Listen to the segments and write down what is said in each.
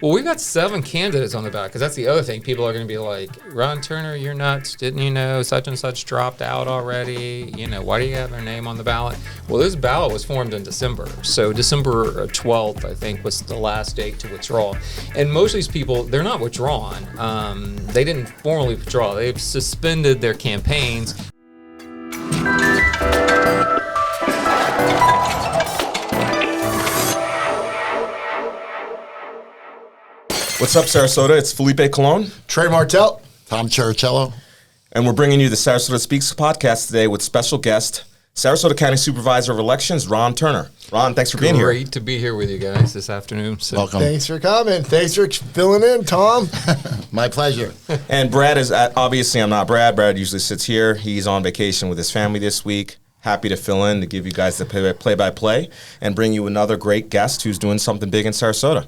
Well, we've got 7 candidates on the ballot, because that's the other thing. People are going to be like, Ron Turner, you're nuts. Didn't you know such and such dropped out already? Why do you have their name on the ballot? Well, this ballot was formed in December. So December 12th, I think, was the last date to withdraw. And most of these people, they're not withdrawn. They didn't formally withdraw. They've suspended their campaigns. What's up, Sarasota? It's Felipe Colon. Trey Martell. Tom Chericello. And we're bringing you the Sarasota SpeaX podcast today with special guest, Sarasota County Supervisor of Elections, Ron Turner. Ron, thanks for being here. Great to be here with you guys this afternoon. So. Welcome. Thanks for coming. Thanks for filling in, Tom. My pleasure. And Brad is, obviously I'm not Brad. Brad usually sits here. He's on vacation with his family this week. Happy to fill in to give you guys the play-by-play and bring you another great guest who's doing something big in Sarasota.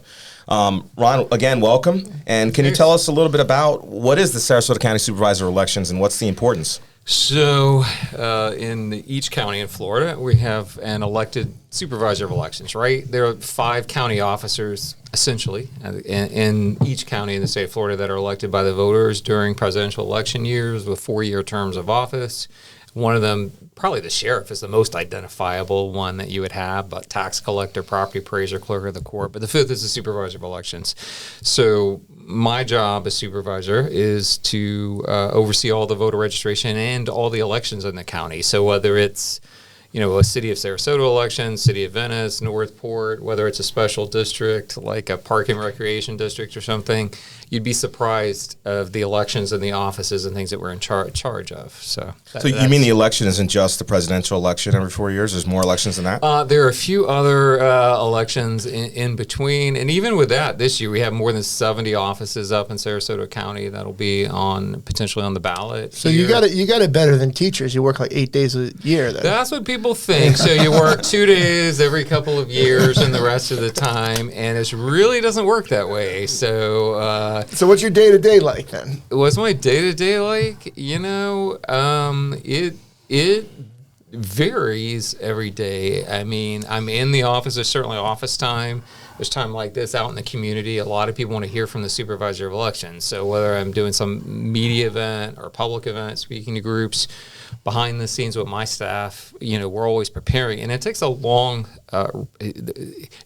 Ron, again, welcome. And can you tell us a little bit about what is the Sarasota County Supervisor elections and what's the importance? So in each county in Florida, we have an elected supervisor of elections, right? There are 5 county officers, essentially, in each county in the state of Florida that are elected by the voters during presidential election years with 4-year terms of office. One of them, probably the sheriff, is the most identifiable one that you would have, but tax collector, property appraiser, clerk of the court. But the 5th is the supervisor of elections. So my job as supervisor is to oversee all the voter registration and all the elections in the county. So whether it's a city of Sarasota election, city of Venice, Northport, whether it's a special district like a park and recreation district or something, you'd be surprised of the elections and the offices and things that we're in charge of. So you mean the election isn't just the presidential election every 4 years? There's more elections than that? There are a few other elections in between. And even with that, this year we have more than 70 offices up in Sarasota County that'll be potentially on the ballot. So you got it better than teachers. You work like 8 days a year then. That's what people think. So you work 2 days every couple of years and the rest of the time, and it really doesn't work that way. So what's your day-to-day like then? What's my day-to-day like? It varies every day. I mean, I'm in the office. There's certainly office time. There's time like this out in the community. A lot of people want to hear from the supervisor of elections. So whether I'm doing some media event or public event, speaking to groups, behind the scenes with my staff, we're always preparing. And it takes you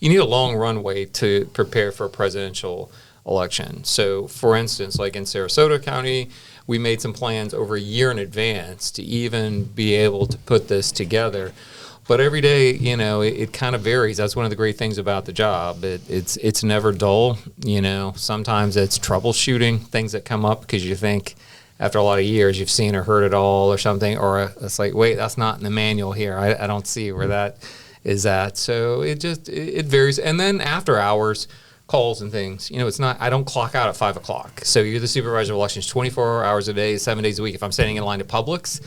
need a long runway to prepare for a presidential election. So for instance, like in Sarasota County, we made some plans over a year in advance to even be able to put this together. But every day, it kind of varies. That's one of the great things about the job. It's never dull. Sometimes it's troubleshooting things that come up because you think after a lot of years you've seen or heard it all or something, or it's like, wait, that's not in the manual here. I don't see where that is at. So it varies. And then after hours, calls and things. I don't clock out at 5 o'clock. So you're the supervisor of elections 24 hours a day, 7 days a week. If I'm standing in line at Publix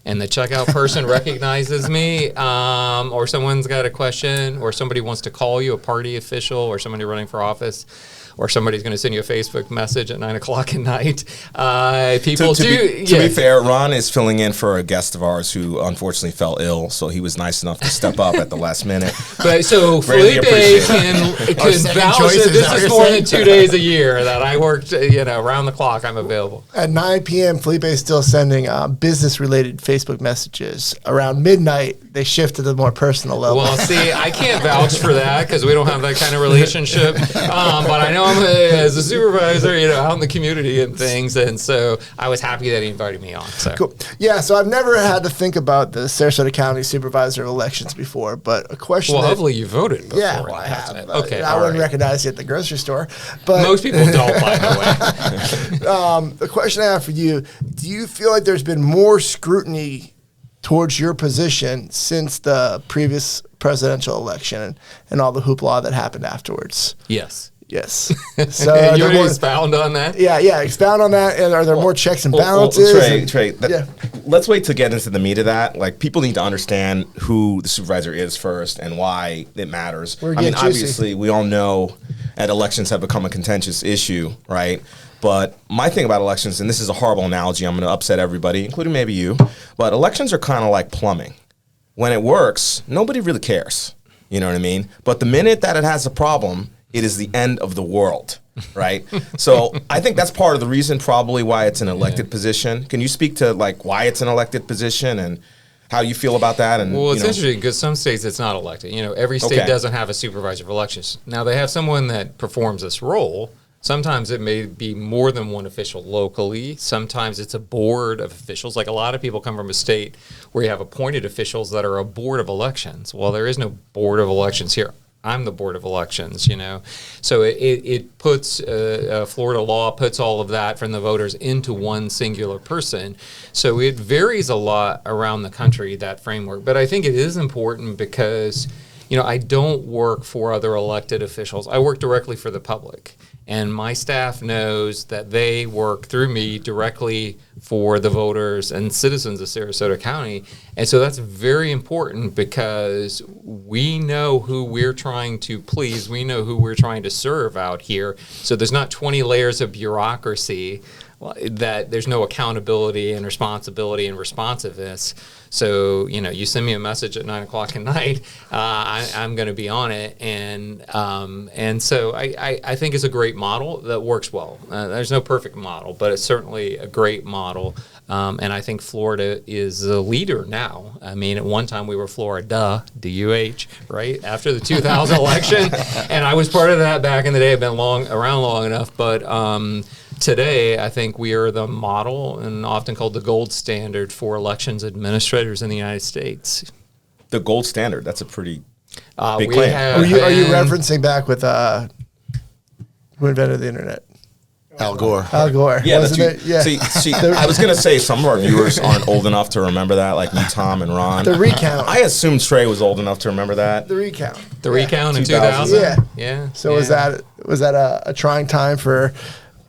and the checkout person recognizes me, or someone's got a question, or somebody wants to call you, a party official, or somebody running for office, or somebody's going to send you a Facebook message at 9 o'clock at night. To be fair, Ron is filling in for a guest of ours who unfortunately fell ill, so he was nice enough to step up at the last minute. But so Felipe can vouch that this is more than 2 days a year that I worked, around the clock. I'm available. At 9 p.m., Felipe is still sending business-related Facebook messages. Around midnight, they shift to the more personal level. Well, see, I can't vouch for that because we don't have that kind of relationship. But I know as a supervisor, out in the community and things, and so I was happy that he invited me on. So. Cool. Yeah, so I've never had to think about the Sarasota County Supervisor of Elections before, but a question. Well, hopefully you voted before. Yeah, well, I have. Okay, I wouldn't recognize you at the grocery store, but most people don't, by the way. The question I have for you: do you feel like there's been more scrutiny towards your position since the previous presidential election and all the hoopla that happened afterwards? Yes. Yes. So you ready to expound on that? Yeah, expound on that. And are there more checks and balances? Trey, let's wait to get into the meat of that. Like, people need to understand who the supervisor is first and why it matters. Obviously, we all know that elections have become a contentious issue, right? But my thing about elections, and this is a horrible analogy, I'm going to upset everybody, including maybe you, but elections are kind of like plumbing. When it works, nobody really cares. You know what I mean? But the minute that it has a problem, it is the end of the world. right? So I think that's part of the reason probably why it's an elected position. Can you speak to like why it's an elected position and how you feel about that? And well, it's interesting because some states it's not elected. Every state doesn't have a supervisor of elections. Now they have someone that performs this role. Sometimes it may be more than one official locally. Sometimes it's a board of officials. Like a lot of people come from a state where you have appointed officials that are a board of elections. Well, there is no board of elections here. I'm the board of elections, So it puts Florida law puts all of that from the voters into one singular person. So it varies a lot around the country, that framework. But I think it is important because, I don't work for other elected officials. I work directly for the public. And my staff knows that they work through me directly for the voters and citizens of Sarasota County. And so that's very important because we know who we're trying to please. We know who we're trying to serve out here. So there's not 20 layers of bureaucracy, that there's no accountability and responsibility and responsiveness. So, you send me a message at 9 o'clock at night, I'm going to be on it. And so I think it's a great model that works well. There's no perfect model, but it's certainly a great model. And I think Florida is the leader now. I mean, at one time we were Florida, D-U-H, right, after the 2000 election. And I was part of that back in the day. I've been around long enough. But today, I think we are the model and often called the gold standard for elections administrators in the United States. The gold standard, that's a pretty big we claim. Are you referencing back with who invented the internet? Al Gore. Al Gore, Yeah, wasn't it? Yeah. See, I was going to say some of our viewers aren't old enough to remember that, like me, Tom, and Ron. The recount. I assumed Trey was old enough to remember that. The recount. The recount in 2000. 2000? Yeah. Yeah. So was that a trying time for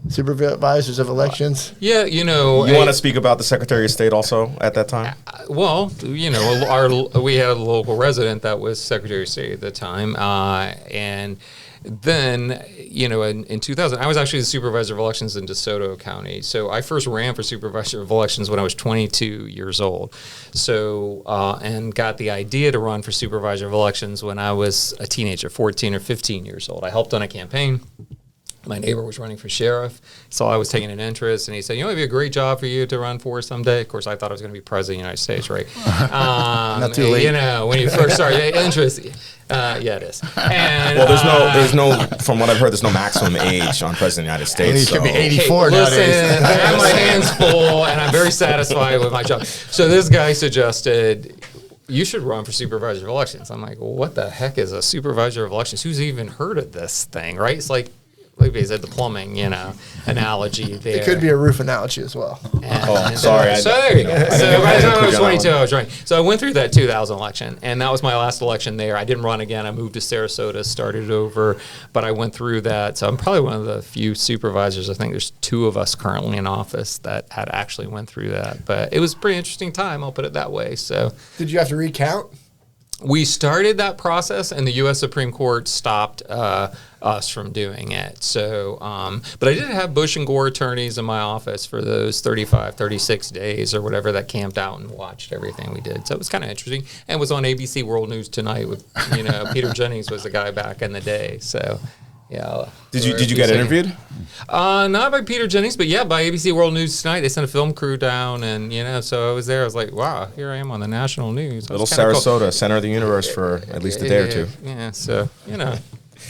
supervisors of elections? Yeah, You want to speak about the Secretary of State also at that time? Well, we had a local resident that was Secretary of State at the time, and then, in 2000, I was actually the Supervisor of Elections in DeSoto County. So I first ran for Supervisor of Elections when I was 22 years old. So, and got the idea to run for Supervisor of Elections when I was a teenager, 14 or 15 years old. I helped on a campaign. My neighbor was running for sheriff, so I was taking an interest, and he said, it'd be a great job for you to run for someday. Of course, I thought I was going to be president of the United States, right? Not too late. When you first start, interest, yeah, it is. And, Well, there's no, from what I've heard, there's no maximum age on president of the United States. He should be so- 84 listen, nowadays. I have my hands full, and I'm very satisfied with my job. So this guy suggested, you should run for Supervisor of Elections. I'm like, well, what the heck is a Supervisor of Elections? Who's even heard of this thing, right? It's like he said, the plumbing, analogy there. It could be a roof analogy as well. Sorry. So there you go. So by the time I was include you on 22, that I was running. So I went through that 2000 election, and that was my last election there. I didn't run again. I moved to Sarasota, started over, but I went through that. So I'm probably one of the few supervisors. I think there's 2 of us currently in office that had actually went through that. But it was a pretty interesting time, I'll put it that way. So Did you have to recount? we started that process, and the U.S. Supreme Court stopped us from doing it. So, but I did have Bush and Gore attorneys in my office for those 35, 36 days or whatever that camped out and watched everything we did. So it was kind of interesting, and was on ABC World News Tonight with, Peter Jennings was the guy back in the day. So, yeah. Did you get interviewed? Not by Peter Jennings, but yeah, by ABC World News Tonight. They sent a film crew down, and so I was there. I was like, wow, here I am on the national news. Little Sarasota, center of the universe for at least a day or two. Yeah, so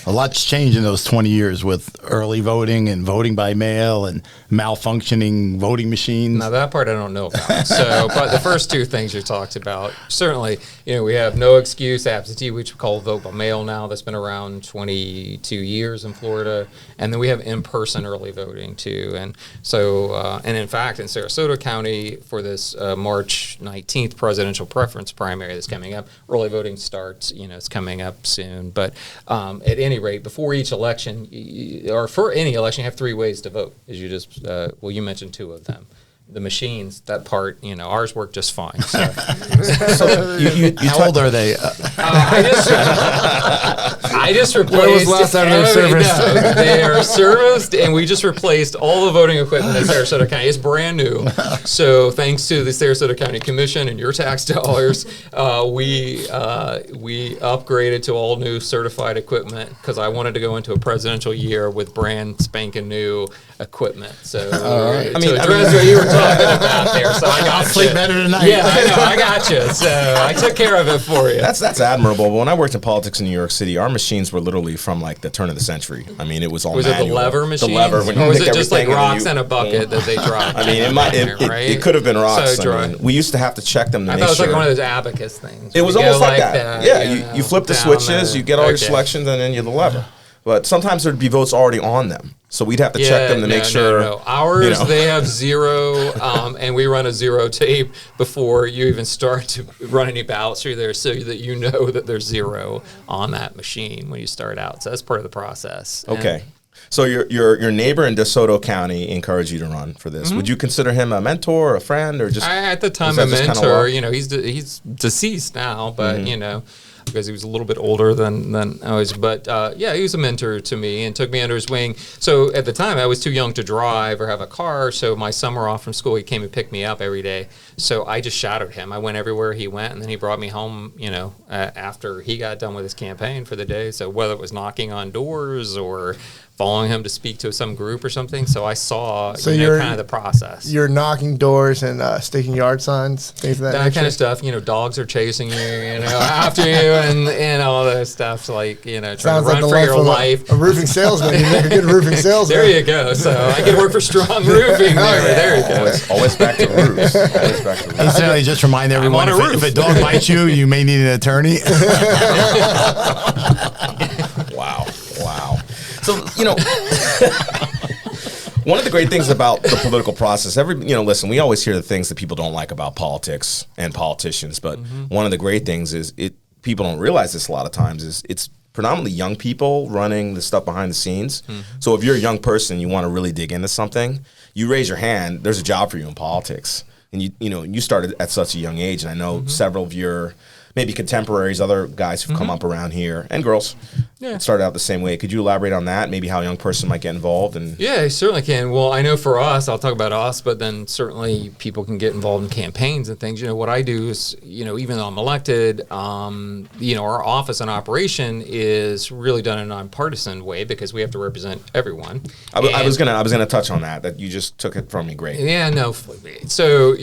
A lot's changed in those 20 years with early voting and voting by mail and malfunctioning voting machines. Now that part I don't know about. So, but the first 2 things you talked about, certainly, we have no excuse absentee, which we call vote by mail now. That's been around 22 years in Florida, and then we have in-person early voting too. And so, and in fact, in Sarasota County for this March 19th presidential preference primary that's coming up, early voting starts. It's coming up soon. But at any rate, before each election, or for any election, you have 3 ways to vote. As you just, you mentioned 2 of them. the machines, that part, ours work just fine. So, How old are they? I just replaced. When was the last time they were serviced? No, they are serviced, and we just replaced all the voting equipment in Sarasota County. It's brand new. So thanks to the Sarasota County Commission and your tax dollars, we upgraded to all new certified equipment because I wanted to go into a presidential year with brand spanking new equipment. So right. to address what you were talking about there, so I got Sleep you. better tonight. Yeah, I know. I got you. So I took care of it for you. That's admirable. But when I worked in politics in New York City, our machines were literally from like the turn of the century. I mean, it was all manual. It the lever machine? The lever. When you or was pick it just like everything and rocks then in a bucket that they dropped? I mean, it could have been rocks. I mean, we used to have to check them to make thought it was sure. like one of those abacus things. It was You almost go like that. Yeah, you flip the down switches, there. you get all your Okay. selections, and then you the lever. But sometimes there'd be votes already on them, so we'd have to check them to make sure. No. Ours, they have zero, and we run a zero tape before you even start to run any ballots through there, so that you know that there's zero on that machine when you start out. So that's part of the process. Okay. So your neighbor in DeSoto County encouraged you to run for this. Would you consider him a mentor, a friend, or just At the time, was a that just kinda mentor. luck? He's deceased now, but because he was a little bit older than I was. But he was a mentor to me and took me under his wing. So at the time, I was too young to drive or have a car. So my summer off from school, he came and picked me up every day. So I just shadowed him. I went everywhere he went, and then he brought me home. After he got done with his campaign for the day. So whether it was knocking on doors or following him to speak to some group or something. So I saw kind of the process. You're knocking doors and sticking yard signs, things of that nature? Kind of stuff. Dogs are chasing you, after you and all those stuff. So like, trying to Sounds like run the for life your of life. a roofing salesman. You make a good roofing salesman. There you go. So I can work for Strong Roofing there. yeah. There you go. always back to roofs? Always back to roofs. Incidentally, just remind everyone, on a if a dog bites you, you may need an attorney. Wow. So, one of the great things about the political process, listen, we always hear the things that people don't like about politics and politicians, but one of the great things is people don't realize this a lot of times is it's predominantly young people running the stuff behind the scenes. So if you're a young person and you want to really dig into something, you raise your hand, there's a job for you in politics. And you started at such a young age, and I know several of your maybe contemporaries, other guys who've come up around here, and girls, started out the same way. Could you elaborate on that? Maybe how a young person might get involved? Yeah, I certainly can. Well, I know for us, I'll talk about us, but then certainly people can get involved in campaigns and things. What I do is, even though I'm elected, our office and operation is really done in a nonpartisan way because we have to represent everyone. I was gonna touch on that you just took it from me. Great. Yeah, no. So,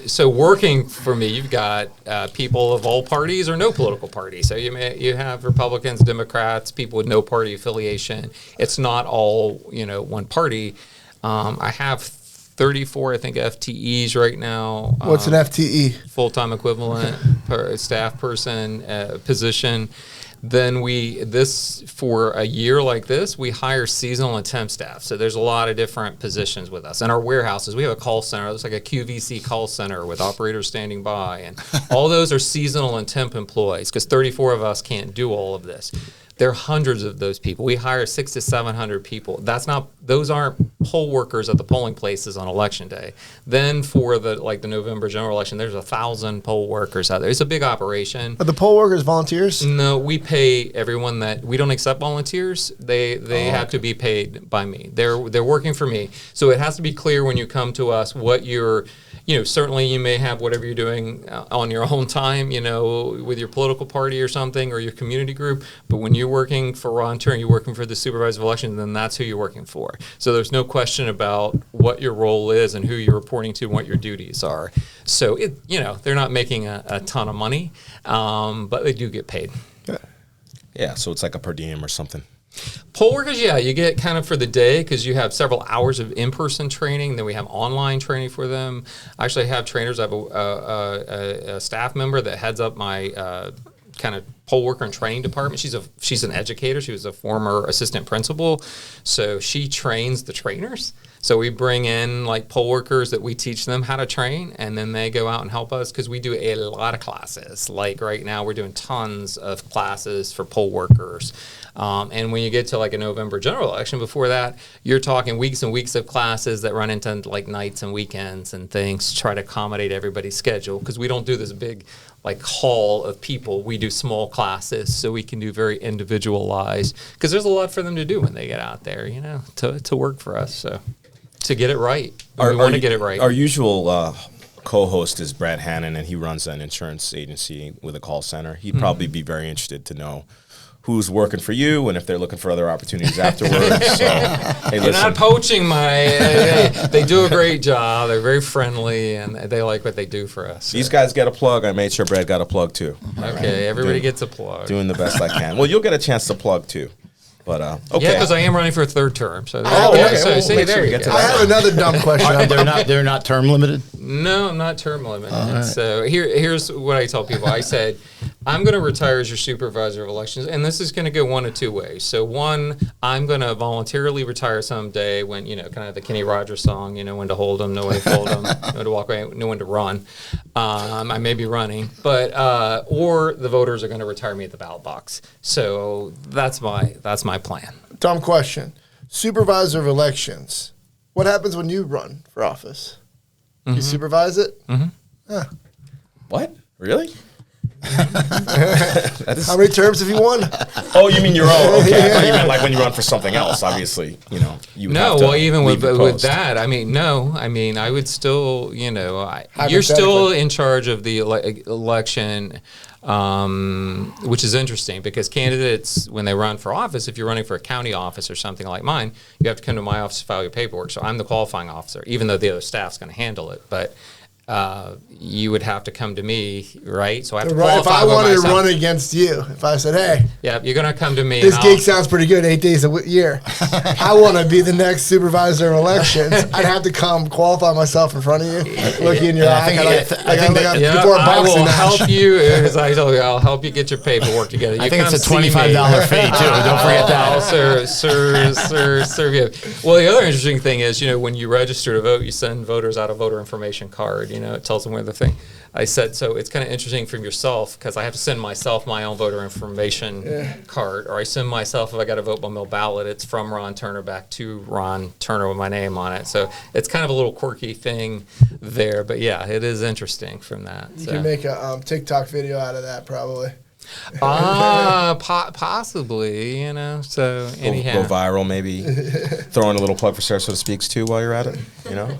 so working for me, you've got people of all parties or no political party. So you have Republicans, Democrats, people with no party affiliation. It's not all, one party. I have 34, I think, FTEs right now. What's an FTE? Full-time equivalent staff person position. Then for a year like this, we hire seasonal and temp staff. So there's a lot of different positions with us. In our warehouses, we have a call center. It's like a QVC call center with operators standing by. And all those are seasonal and temp employees because 34 of us can't do all of this. There are hundreds of those people. We hire 600 to 700 people. Those aren't poll workers at the polling places on election day. Then for the November general election, there's 1,000 poll workers out there. It's a big operation. Are the poll workers volunteers? No, we pay everyone we don't accept volunteers. They have to be paid by me. They're working for me. So it has to be clear when you come to us what you're. Certainly you may have whatever you're doing on your own time, with your political party or something or your community group. But when you're working for Ron Turner, you're working for the Supervisor of Elections, then that's who you're working for. So there's no question about what your role is and who you're reporting to and what your duties are. So, they're not making a ton of money, but they do get paid. Yeah, so it's like a per diem or something. Poll workers, you get kind of for the day because you have several hours of in-person training. Then we have online training for them. I actually have trainers. I have a staff member that heads up my kind of poll worker and training department. She's an educator. She was a former assistant principal, so she trains the trainers. So we bring in poll workers that we teach them how to train, and then they go out and help us because we do a lot of classes. Like right now, we're doing tons of classes for poll workers. And when you get to like a November general election, before that, you're talking weeks and weeks of classes that run into like nights and weekends and things to try to accommodate everybody's schedule, because we don't do this big like haul of people. We do small classes so we can do very individualized, because there's a lot for them to do when they get out there, you know, to work for us. So to get it right, we want to get it right. Our usual co-host is Brad Hannon, and he runs an insurance agency with a call center. He'd probably be very interested to know who's working for you and if they're looking for other opportunities afterwards. So, hey, You're not poaching they do a great job. They're very friendly, and they like what they do for us. These guys get a plug. I made sure Brad got a plug too. Okay, everybody gets a plug. Doing the best I can. Well, you'll get a chance to plug too. But okay. Yeah, because I am running for a third term. So okay. So We'll see, make there sure we you get go. to I that. have another dumb question. They're not term limited. No, not term limited. Right. So here's what I tell people. I said, I'm going to retire as your supervisor of elections, and this is going to go one of two ways. So one, I'm going to voluntarily retire someday when, you know, kind of the Kenny Rogers song, you know, when to hold them, know when to fold them, know to walk away, know when to run. I may be running, but or the voters are going to retire me at the ballot box. So that's my plan. Dumb question. Supervisor of elections. What happens when you run for office? You supervise it? What? Really? How many terms have you won? Oh, you mean your own? Okay. I thought you meant like when you run for something else. Obviously, you know, you would have to even leave the with post. that, I mean, I would still, you know, you're still in charge of the election, which is interesting because candidates, when they run for office, if you're running for a county office or something like mine, you have to come to my office to file your paperwork. So I'm the qualifying officer, even though the other staff's going to handle it. But you would have to come to me, right? So I have to qualify if I wanted to myself. run against you, if I said, hey, Yeah, you're going to come to me. this gig sounds pretty good, 8 days a year. I want to be the next supervisor of elections. I'd have to come qualify myself in front of you, look you in your eye. Before a I boxing will match. help you. As I told you, I'll help you get your paperwork together. You I think come it's a see me. $25 fee too. Don't forget that. I'll serve you. Well, the other interesting thing is, you know, when you register to vote, you send voters out a voter information card. You know, it tells them where the thing. I said, so it's kind of interesting from yourself because I have to send myself my own voter information card, or I send myself, if I got a vote by mail ballot, it's from Ron Turner back to Ron Turner with my name on it. So it's kind of a little quirky thing there, but yeah, it is interesting from that. You can make a TikTok video out of that, probably. Possibly, you know. So anyhow, Go viral, maybe. Throw in a little plug for Sarasota SpeaX too while you're at it. You know.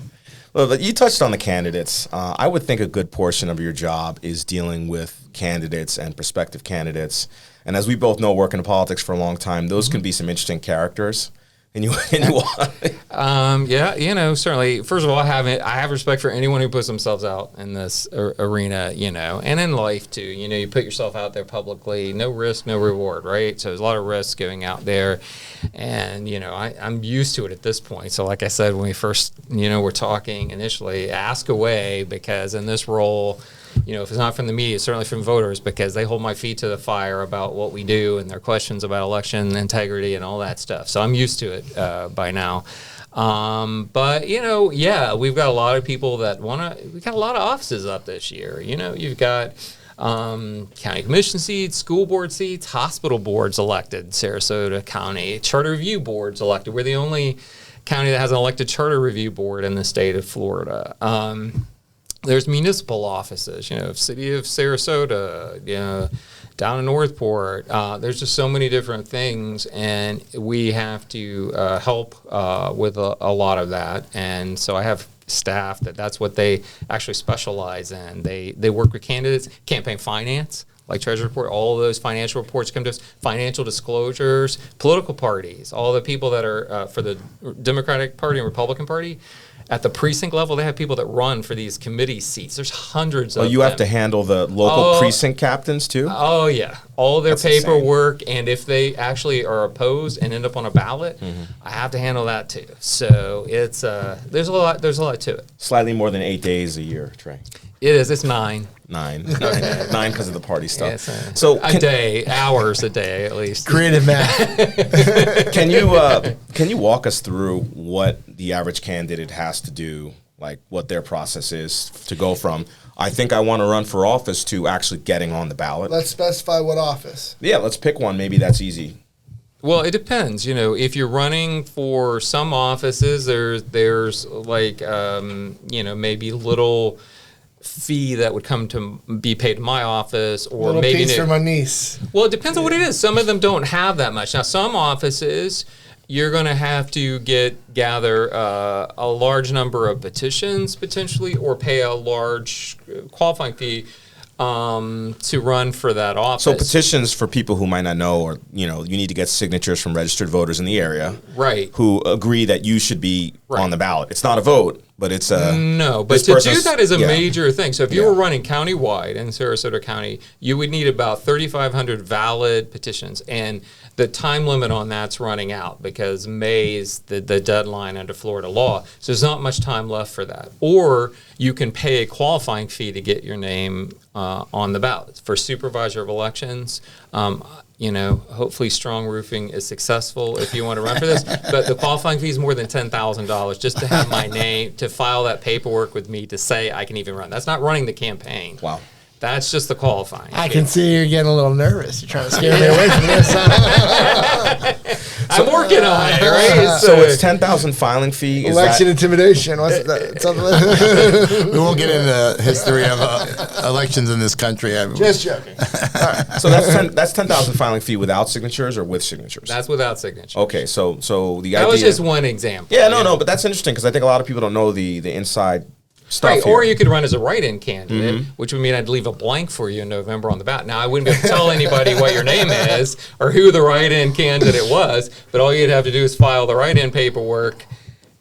Well, but you touched on the candidates. I would think a good portion of your job is dealing with candidates and prospective candidates. And as we both know, working in politics for a long time, those can be some interesting characters. Yeah, you know, certainly. First of all, I have respect for anyone who puts themselves out in this arena, you know, and in life too. You know, you put yourself out there publicly, no risk, no reward, right? So there's a lot of risk going out there, and you know, I'm used to it at this point. So, like I said, when we first, you know, were talking initially, ask away, because in this role, you know, if it's not from the media, it's certainly from voters, because they hold my feet to the fire about what we do and their questions about election integrity and all that stuff. So I'm used to it by now. But, you know, yeah, we've got a lot of people that we've got a lot of offices up this year. You know, you've got county commission seats, school board seats, hospital boards elected, Sarasota County, charter review boards elected. We're the only county that has an elected charter review board in the state of Florida. There's municipal offices, you know, city of Sarasota, you know, down in Northport. There's just so many different things, and we have to help with a lot of that. And so I have staff that's what they actually specialize in. They work with candidates, campaign finance, like treasury report, all of those financial reports come to us, financial disclosures, political parties, all the people that are for the Democratic Party and Republican Party. At the precinct level, they have people that run for these committee seats. There's hundreds of them. You have to handle the local precinct captains too? Oh, yeah. All their That's paperwork, and if they actually are opposed and end up on a ballot, I have to handle that too. So it's there's a lot to it. Slightly more than 8 days a year, Trey. It is. It's 9. 9 because of the party stuff. Yes, so hours a day at least. Creative math. Can you walk us through what the average candidate has to do, like what their process is to go from I think I want to run for office to actually getting on the ballot? Let's specify what office. Yeah, let's pick one. Maybe that's easy. Well, it depends. If you're running for some offices, there's like maybe little fee that would come to be paid to my office, or little maybe piece for my niece. Well, it depends on what it is. Some of them don't have that much. Now, some offices, you're going to have to gather a large number of petitions potentially, or pay a large qualifying fee to run for that office. So petitions, for people who might not know, or you need to get signatures from registered voters in the area, right, who agree that you should be on the ballot. It's not a vote, but it's a no. But to do that is a major thing. So if you were running countywide in Sarasota County, you would need about 3,500 valid petitions, and the time limit on that's running out because May is the deadline under Florida law. So there's not much time left for that. Or you can pay a qualifying fee to get your name on the ballot. For Supervisor of Elections, hopefully Strong Roofing is successful if you want to run for this. But the qualifying fee is more than $10,000 just to have my name, to file that paperwork with me to say I can even run. That's not running the campaign. Wow. That's just the qualifying. I can see you're getting a little nervous. You're trying to scare me away from this. I'm working on it, right? So it's 10,000 filing fee. Election intimidation. What's that? We won't get into the history of elections in this country. Just joking. So that's 10,000 filing fee without signatures or with signatures? That's without signatures. Okay, so the idea. That was just one example. Yeah, no, but that's interesting because I think a lot of people don't know the inside stuff. Right, here. or you could run as a write-in candidate, which would mean I'd leave a blank for you in November on the ballot. Now, I wouldn't be able to tell anybody what your name is or who the write-in candidate was, but all you'd have to do is file the write-in paperwork,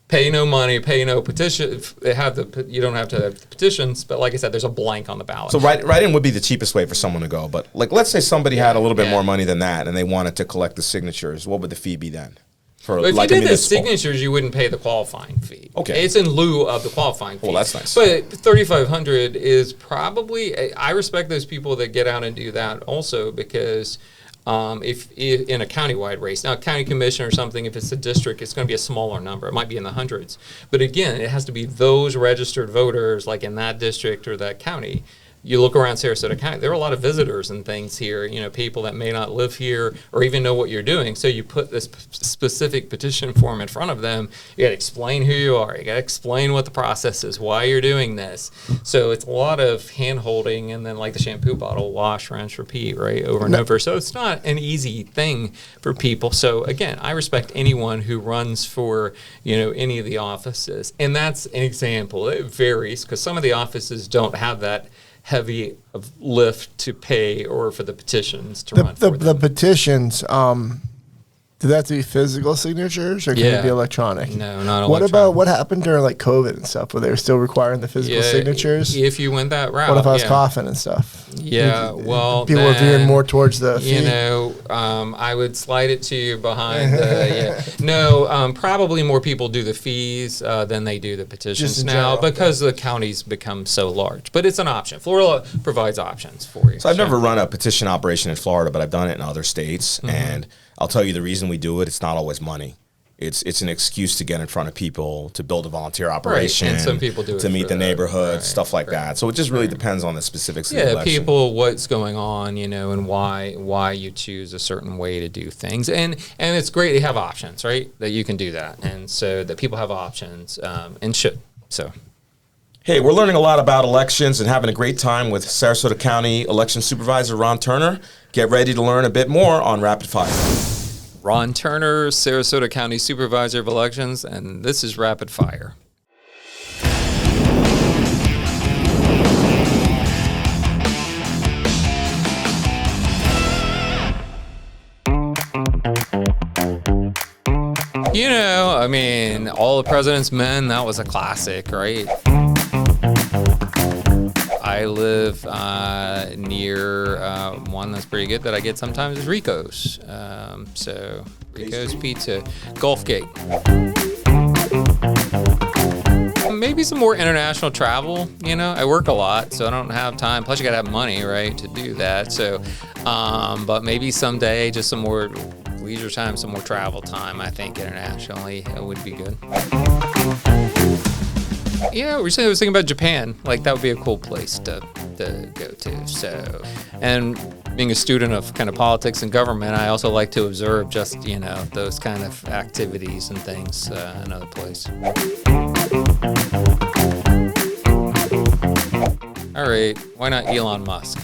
pay no money, pay no petition. You don't have to have the petitions, but like I said, there's a blank on the ballot. So write-in would be the cheapest way for someone to go. But let's say somebody had a little bit more money than that and they wanted to collect the signatures. What would the fee be then? But if you did the signatures, you wouldn't pay the qualifying fee. Okay. It's in lieu of the qualifying fee. Well, that's nice. But $3,500 is probably, I respect those people that get out and do that also, because if in a countywide race, now a county commission or something, if it's a district, it's going to be a smaller number. It might be in the hundreds. But again, it has to be those registered voters, like in that district or that county. You look around Sarasota County, there are a lot of visitors and things here, people that may not live here or even know what you're doing. So you put this specific petition form in front of them. You got to explain who you are. You got to explain what the process is, why you're doing this. So it's a lot of hand-holding, and then like the shampoo bottle, wash, rinse, repeat, right, over and over. So it's not an easy thing for people. So again, I respect anyone who runs for, any of the offices. And that's an example. It varies because some of the offices don't have that heavy of lift to pay or for the petitions to run for them. The petitions, do they have to be physical signatures or can it be electronic? No, not electronic. What about what happened during like COVID and stuff where they were still requiring the physical signatures? If you went that route. What if I was coughing and stuff? Yeah, well, people were veering more towards the fee. I would slide it to you behind the, No, probably more people do the fees than they do the petitions now because the counties become so large. But it's an option. Florida provides options for you. So I've never run a petition operation in Florida, but I've done it in other states. And I'll tell you the reason we do it, it's not always money. It's an excuse to get in front of people, to build a volunteer operation, and some people do it to meet the neighborhood, stuff like right. that. So it just really depends on the specifics of the election. People, what's going on, and why you choose a certain way to do things. And it's great to have options, right? That you can do that. And so that people have options and should. So. Hey, we're learning a lot about elections and having a great time with Sarasota County Election Supervisor Ron Turner. Get ready to learn a bit more on Rapid Fire. Ron Turner, Sarasota County Supervisor of Elections, and this is Rapid Fire. All the President's Men, that was a classic, right? I live near one that's pretty good that I get sometimes is Rico's. So Rico's Pizza, Gulf Gate. Maybe some more international travel. I work a lot, so I don't have time. Plus, you gotta have money, right, to do that. So, but maybe someday, just some more leisure time, some more travel time. I think internationally it would be good. Recently I was thinking about Japan. Like, that would be a cool place to go to. So, and being a student of kind of politics and government, I also like to observe just, those kind of activities and things in other places. All right, why not Elon Musk?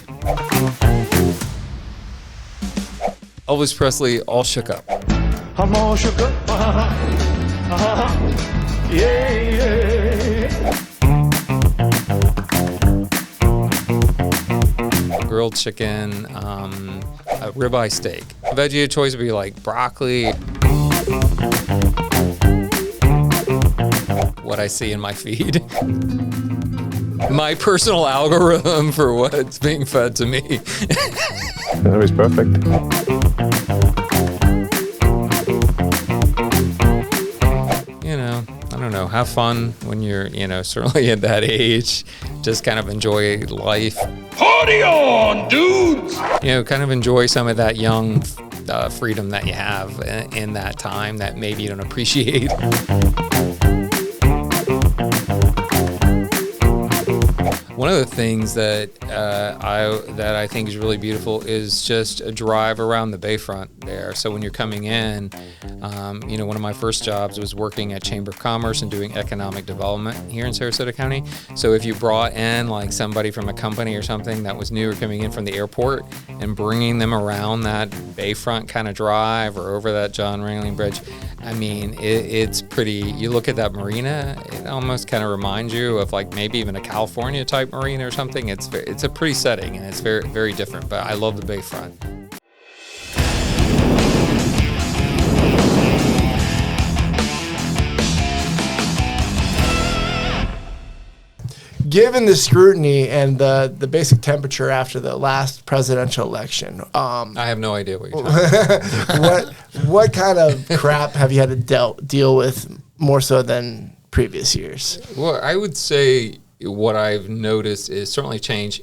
Elvis Presley, All Shook Up. I'm all shook up. Yeah. Grilled chicken, a ribeye steak. Veggie choice would be like broccoli. What I see in my feed. My personal algorithm for what's being fed to me. That was perfect. I don't know, have fun when you're, certainly at that age. Just kind of enjoy life. Party on, dudes! Kind of enjoy some of that young freedom that you have in that time that maybe you don't appreciate. One of the things that I think is really beautiful is just a drive around the bayfront there. So when you're coming in, one of my first jobs was working at Chamber of Commerce and doing economic development here in Sarasota County. So if you brought in like somebody from a company or something that was new or coming in from the airport and bringing them around that bayfront kind of drive or over that John Ringling Bridge, I mean, it's pretty. You look at that marina, it almost kind of reminds you of like maybe even a California type marina or something. It's a pretty setting and it's very, very different, but I love the bayfront. Given the scrutiny and the basic temperature after the last presidential election, I have no idea what you're talking about. What kind of crap have you had to deal with more so than previous years? Well, I would say what I've noticed is certainly change.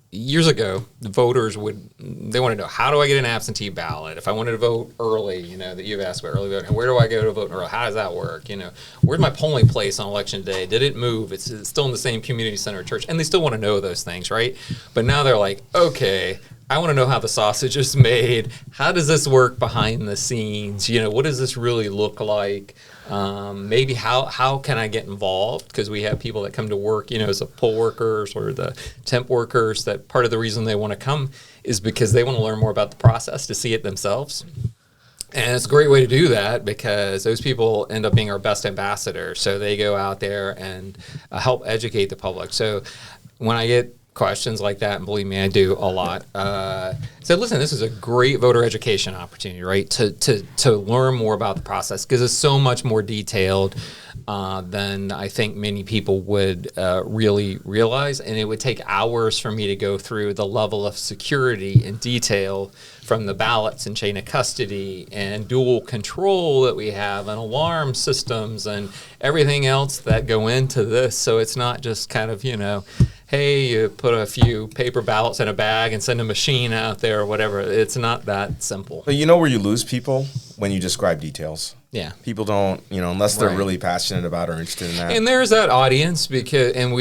Years ago, the voters they want to know, how do I get an absentee ballot? If I wanted to vote early, that you've asked about early voting, where do I go to vote early? How does that work? Where's my polling place on election day? Did it move? It's still in the same community center church. And they still want to know those things, right? But now they're like, okay, I want to know how the sausage is made. How does this work behind the scenes? What does this really look like? Maybe how can I get involved? Because we have people that come to work, as the poll workers or the temp workers, that part of the reason they want to come is because they want to learn more about the process to see it themselves. And it's a great way to do that because those people end up being our best ambassadors. So they go out there and help educate the public. So when I get questions like that, and believe me, I do a lot. Listen, this is a great voter education opportunity, right? To learn more about the process because it's so much more detailed than I think many people would really realize, and it would take hours for me to go through the level of security and detail from the ballots and chain of custody and dual control that we have and alarm systems and everything else that go into this. So it's not just kind of, hey, you put a few paper ballots in a bag and send a machine out there or whatever. It's not that simple. But you know where you lose people? When you describe details. Yeah. People don't, unless they're really passionate about or interested in that. And there's that audience because, and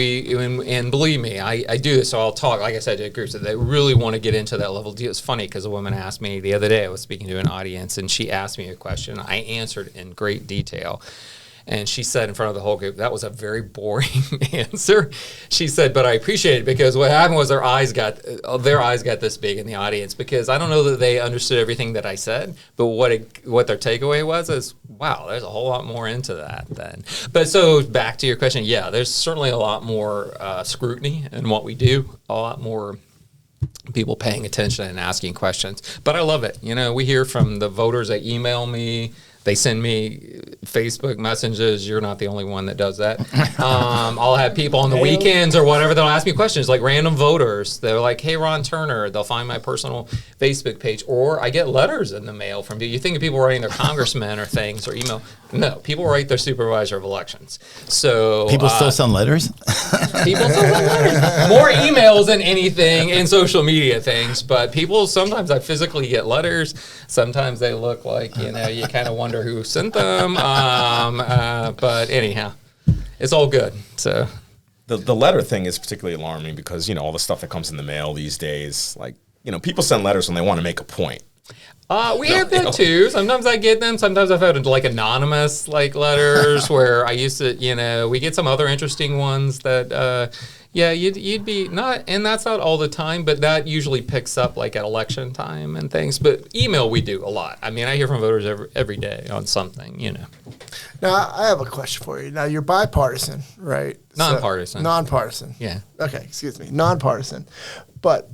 believe me, I do this, so I'll talk, like I said, to groups that really want to get into that level. It's funny because a woman asked me the other day, I was speaking to an audience, and she asked me a question. I answered in great detail. And she said in front of the whole group, that was a very boring answer. She said, but I appreciate it because what happened was their eyes got this big in the audience because I don't know that they understood everything that I said, but what their takeaway was is, wow, there's a whole lot more into that then. But so back to your question, yeah, there's certainly a lot more scrutiny in what we do, a lot more people paying attention and asking questions. But I love it. We hear from the voters that email me. They send me Facebook messages. You're not the only one that does that. I'll have people on the weekends or whatever. They'll ask me questions like random voters. They're like, hey, Ron Turner. They'll find my personal Facebook page. Or I get letters in the mail from people. You think of people writing their congressmen or things or email. No, people write their supervisor of elections. So people still send letters? People still send letters. More emails than anything in social media things. But people, sometimes I physically get letters. Sometimes they look like, you kind of wonder who sent them. But anyhow, it's all good. So the letter thing is particularly alarming because, all the stuff that comes in the mail these days, like people send letters when they want to make a point. We have that too. Sometimes I get them. Sometimes I've had like anonymous like letters where I used to, we get some other interesting ones that, you'd be not, and that's not all the time, but that usually picks up like at election time and things. But email we do a lot. I mean, I hear from voters every day on something, Now, I have a question for you. Now, you're bipartisan, right? Nonpartisan. Nonpartisan. Yeah. Okay, excuse me. Nonpartisan. But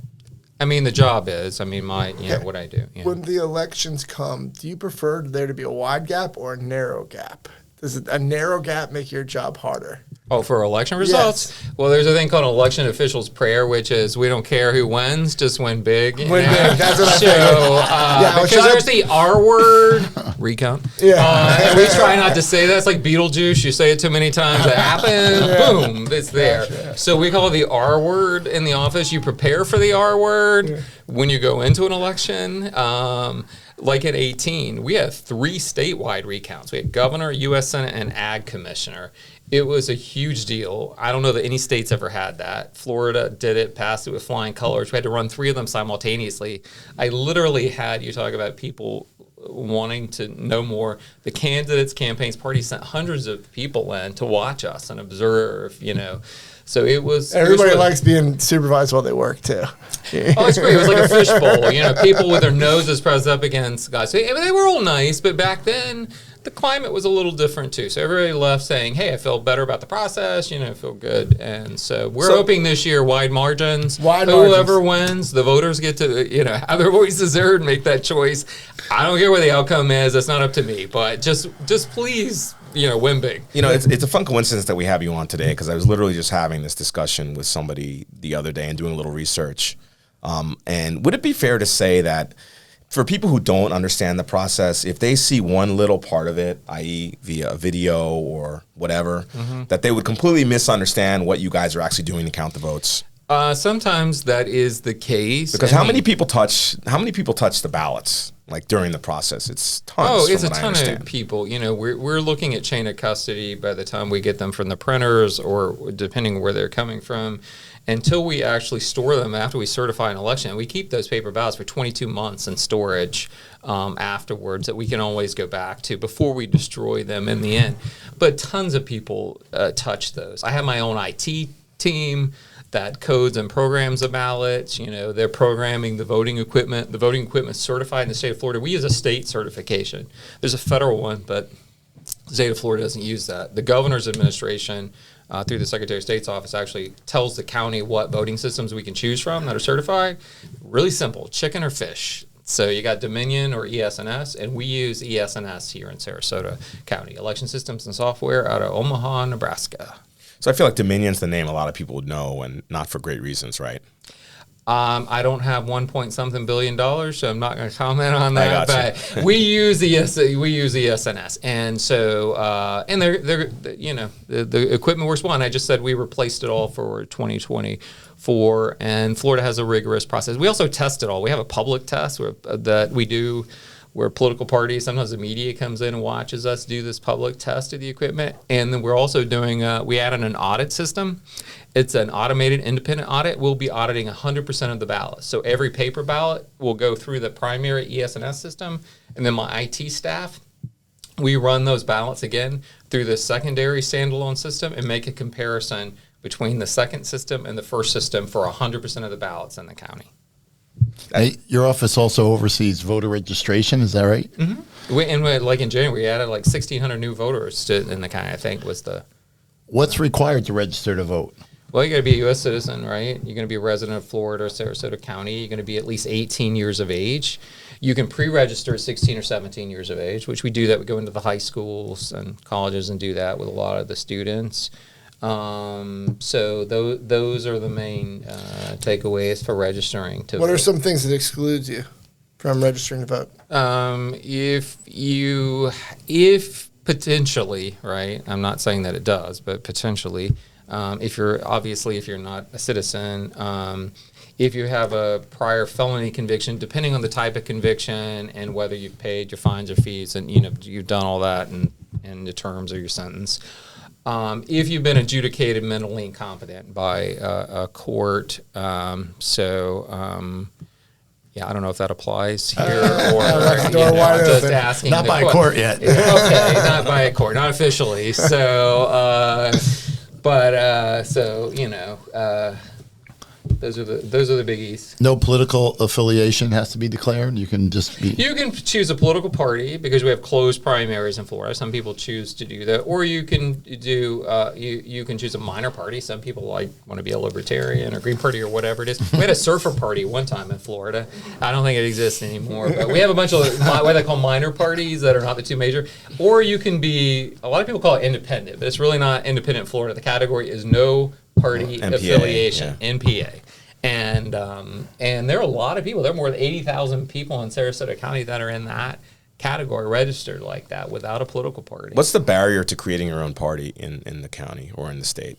I mean, the job is, what I do. Yeah. when the elections come, do you prefer there to be a wide gap or a narrow gap? Does a narrow gap make your job harder? Oh, for election results? Yes. Well, there's a thing called an election official's prayer, which is we don't care who wins, just win big. Win big. That's what I So, because there's the R word, recount. Yeah. And we try not to say that. It's like Beetlejuice. You say it too many times, it happens, boom, it's there. Gotcha. So we call it the R word in the office. You prepare for the R word when you go into an election. Like at 18, we had 3 statewide recounts. We had governor, U.S. Senate, and ag commissioner. It was a huge deal. I don't know that any state's ever had that. Florida did it, passed it with flying colors. We had to run 3 of them simultaneously. I literally had, you talk about people wanting to know more. The candidates, campaigns, parties sent hundreds of people in to watch us and observe, So it was. Everybody likes being supervised while they work too. Oh, it's great. It was like a fishbowl. People with their noses pressed up against guys. So, they were all nice, but back then the climate was a little different too. So everybody left saying, "Hey, I feel better about the process. I feel good." And so we're hoping this year wide margins. Whoever wins, the voters get to have their voices heard and make that choice. I don't care what the outcome is. It's not up to me. But just please. Win big. It's a fun coincidence that we have you on today because I was literally just having this discussion with somebody the other day and doing a little research. And would it be fair to say that for people who don't understand the process, if they see one little part of it, i.e. via a video or whatever, that they would completely misunderstand what you guys are actually doing to count the votes? Sometimes that is the case. Because how many people touch the ballots? Like during the process, it's tons. Oh, it's a ton of people. We're looking at chain of custody by the time we get them from the printers, or depending where they're coming from, until we actually store them after we certify an election. We keep those paper ballots for 22 months in storage afterwards that we can always go back to before we destroy them in the end. But tons of people touch those. I have my own IT team that codes and programs the ballots. They're programming the voting equipment. The voting equipment's certified in the state of Florida. We use a state certification. There's a federal one, but the state of Florida doesn't use that. The governor's administration, through the Secretary of State's office, actually tells the county what voting systems we can choose from that are certified. Really simple, chicken or fish. So you got Dominion or ES&S, and we use ES&S here in Sarasota County. Election Systems and Software out of Omaha, Nebraska. So I feel like Dominion's the name a lot of people would know, and not for great reasons, right? I don't have $1.something billion, so I'm not going to comment on that. But we use ES&S, and so and they're the equipment works well. And I just said we replaced it all for 2024, and Florida has a rigorous process. We also test it all. We have a public test that we do, where political parties, sometimes the media comes in and watches us do this public test of the equipment. And then we're also doing, we added an audit system. It's an automated independent audit. We'll be auditing 100% of the ballots. So every paper ballot will go through the primary ES&S system. And then my IT staff, we run those ballots again through the secondary standalone system and make a comparison between the second system and the first system for 100% of the ballots in the county. Your office also oversees voter registration, is that right? Mm-hmm. Like in January, we added like 1,600 new voters in the county, I think was the... What's required to register to vote? Well, you got to be a U.S. citizen, right? You're going to be a resident of Florida or Sarasota County. You're going to be at least 18 years of age. You can pre-register at 16 or 17 years of age, which we do that. We go into the high schools and colleges and do that with a lot of the students. So those are the main takeaways for registering to vote. What are some things that excludes you from registering to vote? If potentially, right, I'm not saying that it does, but potentially, if you're not a citizen, if you have a prior felony conviction, depending on the type of conviction and whether you've paid your fines or fees and you've done all that in the terms of your sentence. If you've been adjudicated mentally incompetent by a court, Yeah, I don't know if that applies here or the door wide I'm just open. asking. Not the by court yet. Okay, not by a court, not officially. So, those are the biggies. No political affiliation has to be declared. You can just be. You can choose a political party because we have closed primaries in Florida. Some people choose to do that, or you can do you can choose a minor party. Some people want to be a libertarian or Green Party or whatever it is. We had a surfer party one time in Florida. I don't think it exists anymore, but we have a bunch of what they call minor parties that are not the two major. Or you can be, a lot of people call it independent, but it's really not independent in Florida. The category is no party NPA, affiliation, yeah. NPA. And there are a lot of people. There are more than 80,000 people in Sarasota County that are in that category, registered like that, without a political party. What's the barrier to creating your own party in the county or in the state?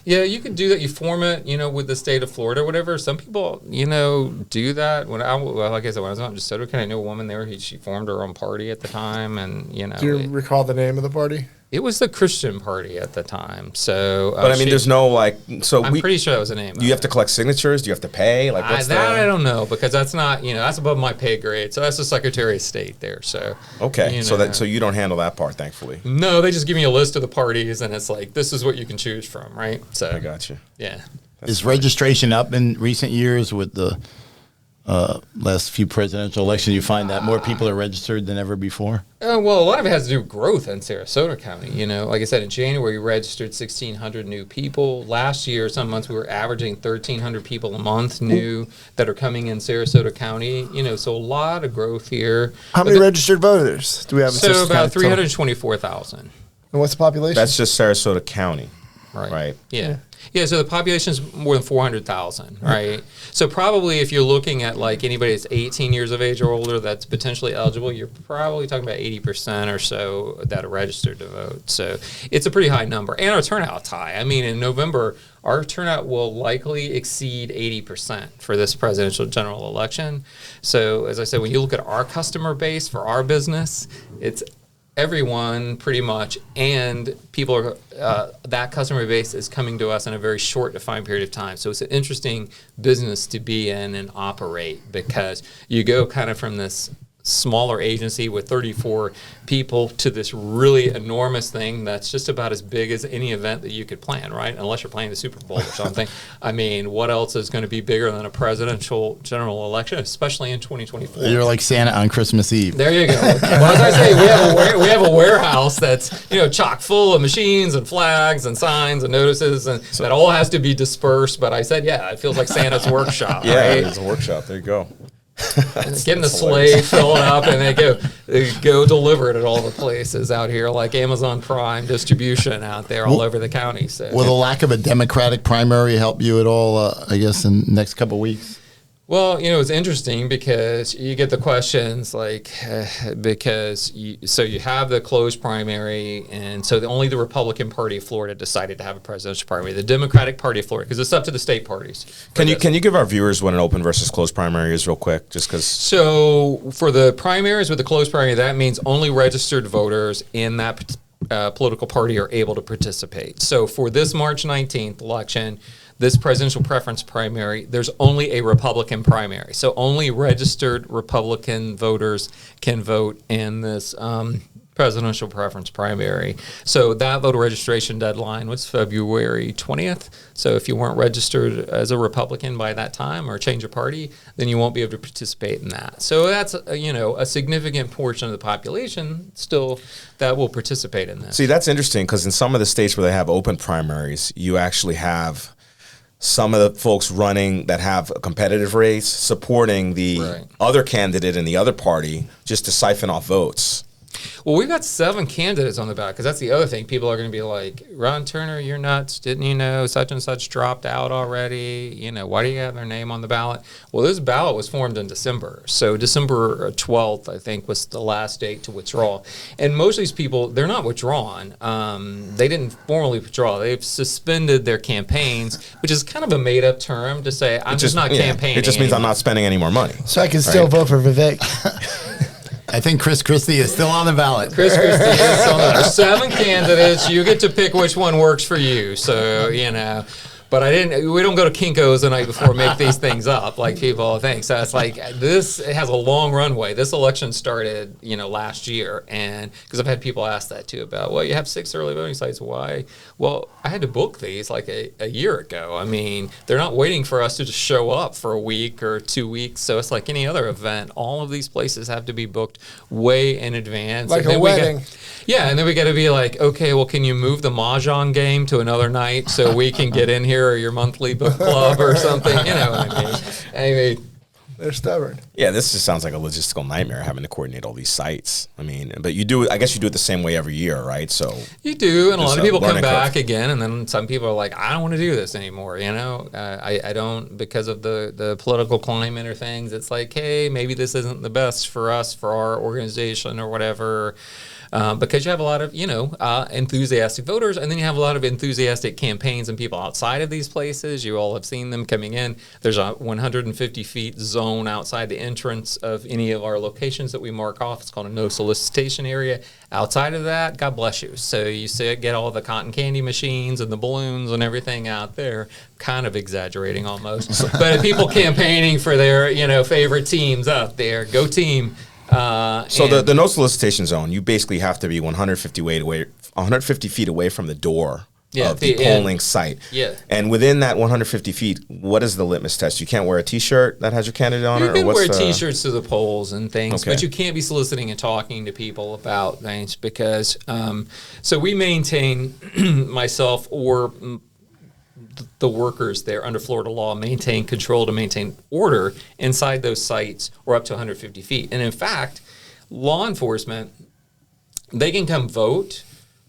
Yeah, you can do that. You form it, with the state of Florida or whatever. Some people, do that. Like I said, when I was out in DeSoto County, I knew a woman there. She formed her own party at the time, and Do you recall the name of the party? It was the Christian Party at the time. So, But there's no I'm pretty sure that was the name. Do you have to collect signatures? Do you have to pay? I don't know, because that's not, that's above my pay grade. So that's the Secretary of State there. So okay, so you don't handle that part, thankfully. No, they just give me a list of the parties, and it's like, this is what you can choose from, right? So I got you. Yeah. Is registration up in recent years with the last few presidential elections? You find that more people are registered than ever before? Well, a lot of it has to do with growth in Sarasota County. Like I said, in January, we registered 1,600 new people. Last year, some months we were averaging 1,300 people a month new that are coming in Sarasota County. So a lot of growth here. How many registered voters do we have in Sarasota So about County? 324,000. And what's the population? That's just Sarasota County, right? Yeah. Yeah, so the population is more than 400,000, right? So probably if you're looking at anybody that's 18 years of age or older that's potentially eligible, you're probably talking about 80% or so that are registered to vote. So it's a pretty high number. And our turnout's high. In November, our turnout will likely exceed 80% for this presidential general election. So as I said, when you look at our customer base for our business, it's everyone pretty much, and people are that customer base is coming to us in a very short defined period of time. So it's an interesting business to be in and operate, because you go kind of from this smaller agency with 34 people to this really enormous thing that's just about as big as any event that you could plan, right? Unless you're playing the Super Bowl or something. What else is going to be bigger than a presidential general election, especially in 2024? You're like Santa on Christmas Eve. There you go. Well, as I say, we have a warehouse that's chock full of machines and flags and signs and notices, and that all has to be dispersed. But I said, yeah, it feels like Santa's workshop. Yeah, right? it's a workshop. There you go. Getting the sleigh filled up, and they go deliver it at all the places out here, like Amazon Prime distribution out there all over the county. So, will the lack of a Democratic primary help you at all, I guess, in the next couple of weeks? Well, it's interesting because you get the questions because you have the closed primary, and so only the Republican Party of Florida decided to have a presidential primary. The Democratic Party of Florida, because it's up to the state parties. Can you give our viewers what an open versus closed primary is real quick, just because? So for the primaries with the closed primary, that means only registered voters in that political party are able to participate. So for this March 19th election, this presidential preference primary, there's only a Republican primary. So only registered Republican voters can vote in this presidential preference primary. So that voter registration deadline was February 20th. So if you weren't registered as a Republican by that time or change your party, then you won't be able to participate in that. So that's a significant portion of the population still that will participate in this. See, that's interesting, because in some of the states where they have open primaries, you actually have some of the folks running that have a competitive race supporting the other candidate in the other party just to siphon off votes. Well, we've got 7 candidates on the ballot, because that's the other thing. People are going to be like, Ron Turner, you're nuts. Didn't you know such and such dropped out already? Why do you have their name on the ballot? Well, this ballot was formed in December. So December 12th, I think, was the last date to withdraw. And most of these people, they're not withdrawn. They didn't formally withdraw. They've suspended their campaigns, which is kind of a made-up term to say, I'm just not campaigning. It just means I'm not spending any more money. So I can still vote for Vivek. I think Chris Christie is still on the ballot. Chris Christie is on the 7 candidates. You get to pick which one works for you. So, But we don't go to Kinko's the night before and make these things up like people think. So it's like it has a long runway. This election started, last year. And because I've had people ask that too about, well, you have 6 early voting sites. Why? Well, I had to book these like a year ago. I mean, they're not waiting for us to just show up for a week or 2 weeks. So it's like any other event. All of these places have to be booked way in advance. Like a wedding. And then we got to be like, okay, well, can you move the Mahjong game to another night so we can get in here, or your monthly book club or something? You know what I mean? They're stubborn. Yeah, this just sounds like a logistical nightmare having to coordinate all these sites. I mean, but I guess you do it the same way every year, right? So you do, and a lot of people come back again, and then some people are like, I don't want to do this anymore. I don't, because of the political climate or things. It's like, hey, maybe this isn't the best for us, for our organization or whatever. Because you have a lot of, enthusiastic voters, and then you have a lot of enthusiastic campaigns and people outside of these places. You all have seen them coming in. There's a 150 feet zone outside the entrance of any of our locations that we mark off. It's called a no solicitation area. Outside of that, God bless you. So you get all the cotton candy machines and the balloons and everything out there. Kind of exaggerating almost. But people campaigning for their, favorite teams out there. Go team. So the no solicitation zone, you basically have to be 150 feet away from the door of the polling site. Yeah. And within that 150 feet, what is the litmus test? You can't wear a T-shirt that has your candidate on it? You can wear T-shirts to the polls and things, Okay. but you can't be soliciting and talking to people about things because, so we maintain, myself or the workers there under Florida law maintain control to maintain order inside those sites or up to 150 feet. And in fact, law enforcement, they can come vote,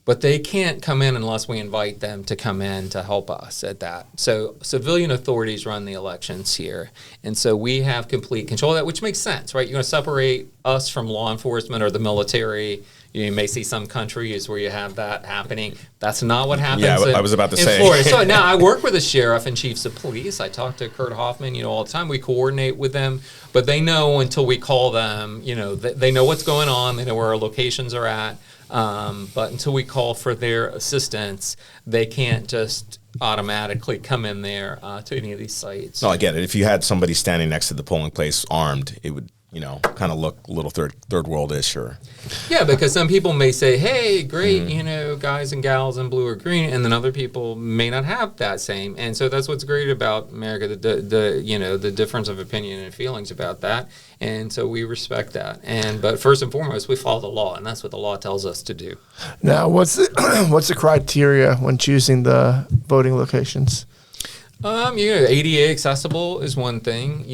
but they can't come in unless we invite them to come in to help us at that. So civilian authorities run the elections here. And so we have complete control of that, which makes sense, right? You're going to separate us from law enforcement or the military. You may see some countries where you have that happening. That's not what happens I was about to say. Florida. So now I work with the sheriff and chiefs of police. I talk to Kurt Hoffman, all the time. We coordinate with them. But they know until we call them, they know what's going on. They know where our locations are at. But until we call for their assistance, they can't just automatically come in there to any of these sites. No, I get it. If you had somebody standing next to the polling place armed, it would kind of look a little third world-ish. Or yeah, because some people may say, hey, great, guys and gals in blue or green, and then other people may not have that same. And so that's what's great about America, the difference of opinion and feelings about that. And so we respect that. But first and foremost, we follow the law, and that's what the law tells us to do. Now, what's the criteria when choosing the voting locations? ADA accessible is one thing.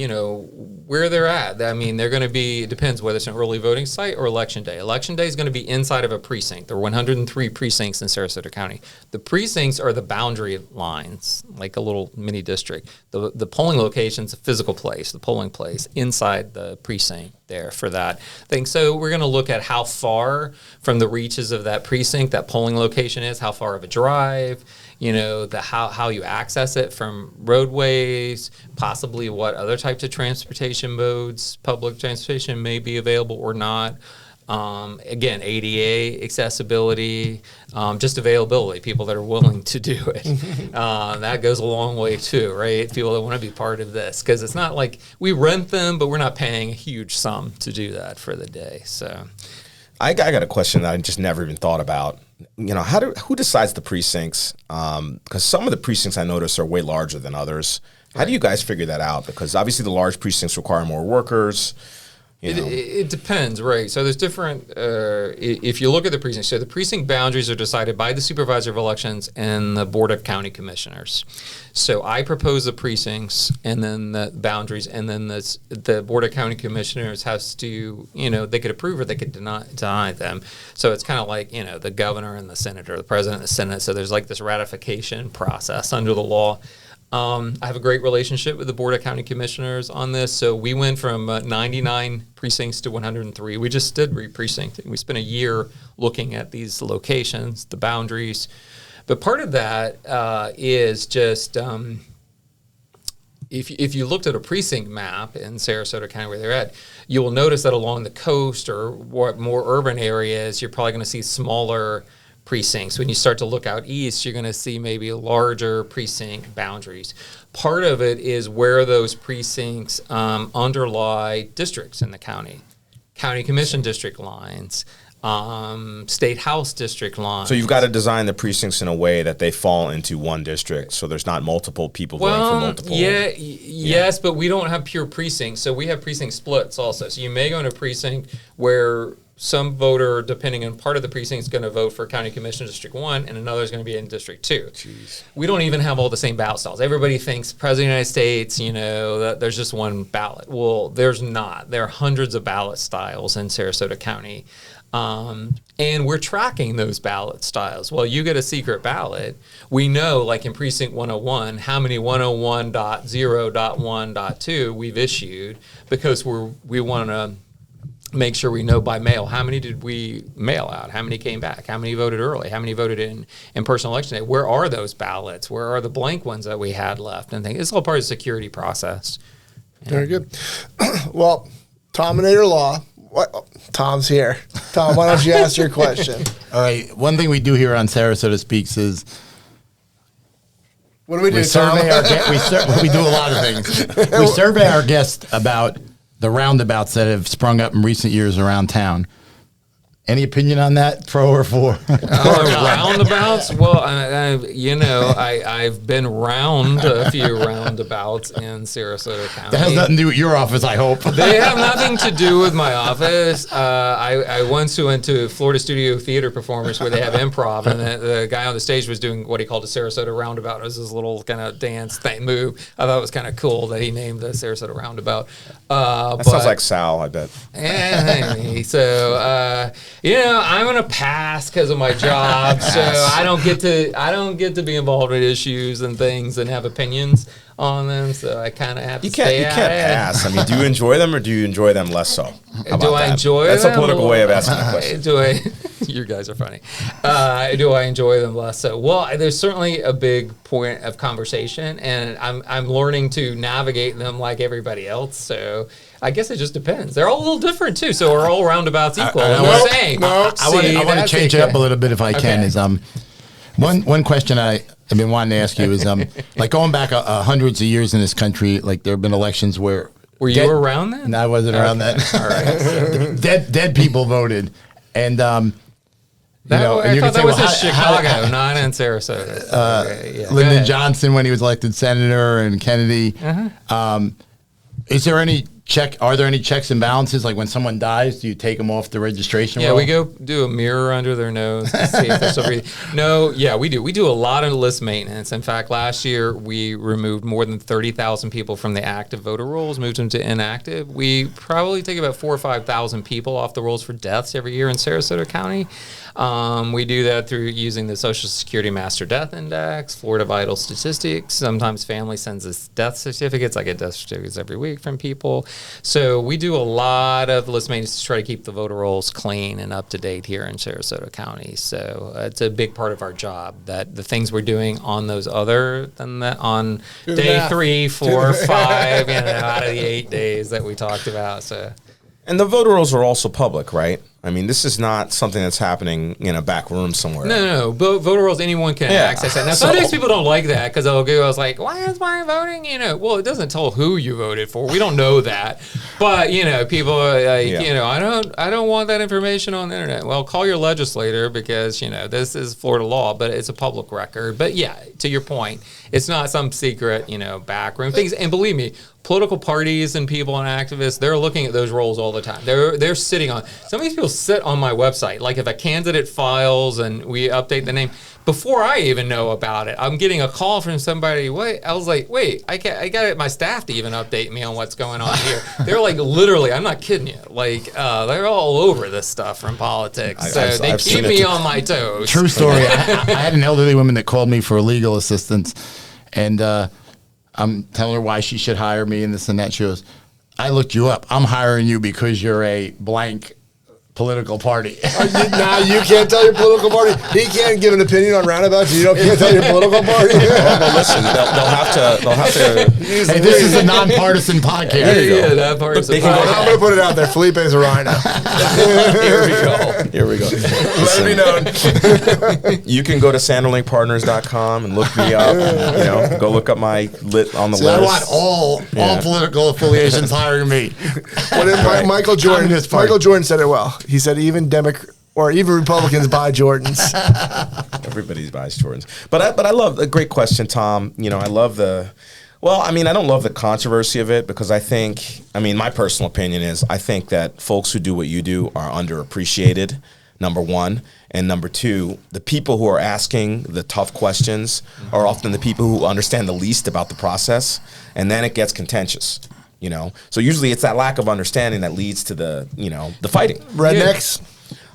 Where they're at. I mean, they're going to be, it depends whether it's an early voting site or election day. Election day is going to be inside of a precinct. There are 103 precincts in Sarasota County. The precincts are the boundary lines, like a little mini district. The polling location's a physical place, the polling place inside the precinct there for that thing. So we're going to look at how far from the reaches of that precinct that polling location is, how far of a drive, how you access it from roadways, possibly what other types of transportation modes, public transportation may be available or not. Again, ADA accessibility, just availability, people that are willing to do it. That goes a long way too, right? People that want to be part of this, because it's not like we rent them, but we're not paying a huge sum to do that for the day. So I got a question that I just never even thought about. Who decides the precincts? Because some of the precincts I notice are way larger than others. How do you guys figure that out? Because obviously the large precincts require more workers. It depends, right? So there's different, if you look at the precincts, so the precinct boundaries are decided by the Supervisor of Elections and the Board of County Commissioners. So I propose the precincts and then the boundaries, and then the Board of County Commissioners has to, they could approve or they could deny them. So it's kind of like, the governor and the senator, the president and the Senate. So there's like this ratification process under the law. I have a great relationship with the Board of County Commissioners on this. So we went from 99 precincts to 103. We just did re-precincting. We spent a year looking at these locations, the boundaries. But part of that is just if you looked at a precinct map in Sarasota County where they're at, you will notice that along the coast or more urban areas, you're probably going to see smaller precincts. When you start to look out east, you're going to see maybe larger precinct boundaries. Part of it is where those precincts underlie districts in the county commission district lines, state house district lines. So you've got to design the precincts in a way that they fall into one district, so there's not multiple people voting for multiple. Yes, but we don't have pure precincts, so we have precinct splits also. So you may go into a precinct where some voter, depending on part of the precinct, is going to vote for County Commission District 1, and another is going to be in District 2. Jeez. We don't even have all the same ballot styles. Everybody thinks President of the United States, that there's just one ballot. Well, there's not. There are hundreds of ballot styles in Sarasota County. And we're tracking those ballot styles. Well, you get a secret ballot. We know, like in Precinct 101, how many 101.0.1.2 we've issued because we want to make sure we know by mail how many did we mail out, how many came back, how many voted early, how many voted in person election day. Where are those ballots? Where are the blank ones that we had left? And things. It's all part of the security process. Very good. Well, Tominator Law. What? Tom's here. Tom, why don't you ask your question? All right. One thing we do here on Sarasota Speaks is what do we do, we survey our we do a lot of things. We survey our guests about the roundabouts that have sprung up in recent years around town. Any opinion on that, pro or for? Roundabouts? Well, I've been round a few roundabouts in Sarasota County. That has nothing to do with your office, I hope. They have nothing to do with my office. I once went to Florida Studio Theater performance where they have improv, and the guy on the stage was doing what he called a Sarasota roundabout. It was this little kind of dance thing move. I thought it was kind of cool that he named the Sarasota roundabout. That sounds like Sal, I bet. I'm gonna pass because of my job, so I don't get to be involved in issues and things and have opinions on them. So I kind of have to stay out. You can't pass. I mean, do you enjoy them or do you enjoy them less so? Do I enjoy them? That's a political way of asking the question. You guys are funny. Do I enjoy them less so? Well, there's certainly a big point of conversation, and I'm learning to navigate them like everybody else. So I guess it just depends. They're all a little different too. So are all roundabouts equal? I want to change it up a little bit if I can. Is one question I've been wanting to ask you is like going back hundreds of years in this country, like there have been elections where were you around then? No, I wasn't around then. All right, dead people voted, and I thought that was in Chicago, not in Sarasota. Lyndon Johnson when he was elected senator and Kennedy. Is there any are there any checks and balances? Like when someone dies, do you take them off the registration roll? Yeah, we go do a mirror under their nose to see if they're still breathing. No, yeah, we do. We do a lot of list maintenance. In fact, last year we removed more than 30,000 people from the active voter rolls, moved them to inactive. We probably take about 4,000 or 5,000 people off the rolls for deaths every year in Sarasota County. We do that through using the Social Security Master Death Index, Florida Vital Statistics. Sometimes family sends us death certificates. I get death certificates every week from people. So we do a lot of list maintenance to try to keep the voter rolls clean and up to date here in Sarasota County. So it's a big part of our job that the things we're doing on those other than that on day 3, 4, 5, out of the 8 days that we talked about. So. And the voter rolls are also public, right? I mean, this is not something that's happening in a back room somewhere. No. Voter rolls, anyone can access that. Now, sometimes people don't like that because they'll go, I was like, why is my voting? Well, it doesn't tell who you voted for. We don't know that. But, people are like, I don't want that information on the internet. Well, call your legislator because, this is Florida law, but it's a public record. But, yeah, to your point, it's not some secret, back room things. And believe me, political parties and people and activists, they're looking at those rolls all the time. They're sitting on. Some of these people sit on my website. Like if a candidate files and we update the name, before I even know about it, I'm getting a call from somebody. I was like, I got my staff to even update me on what's going on here. They're like literally, I'm not kidding you. Like they're all over this stuff from politics. They keep me on my toes. True story. I had an elderly woman that called me for legal assistance, and I'm telling her why she should hire me and this and that. She goes, I looked you up. I'm hiring you because you're a blank political party. Now you can't tell your political party. He can't give an opinion on roundabouts. You can't tell your political party. Well, listen, they'll have to. Hey, this is a nonpartisan podcast. Yeah, nonpartisan. I'm going to put it out there. Felipe's a rhino. Here we go. Let it be known. You can go to sanderlinkpartners.com and look me up. Go look up my lit on the list. I want all political affiliations hiring me. Michael Jordan said it well. He said even Republicans buy Jordans. Everybody buys Jordans. But I love a great question, Tom. I love I don't love the controversy of it because my personal opinion is I think that folks who do what you do are underappreciated, number one. And number two, the people who are asking the tough questions are often the people who understand the least about the process. And then it gets contentious. So usually it's that lack of understanding that leads to the fighting. Rednecks.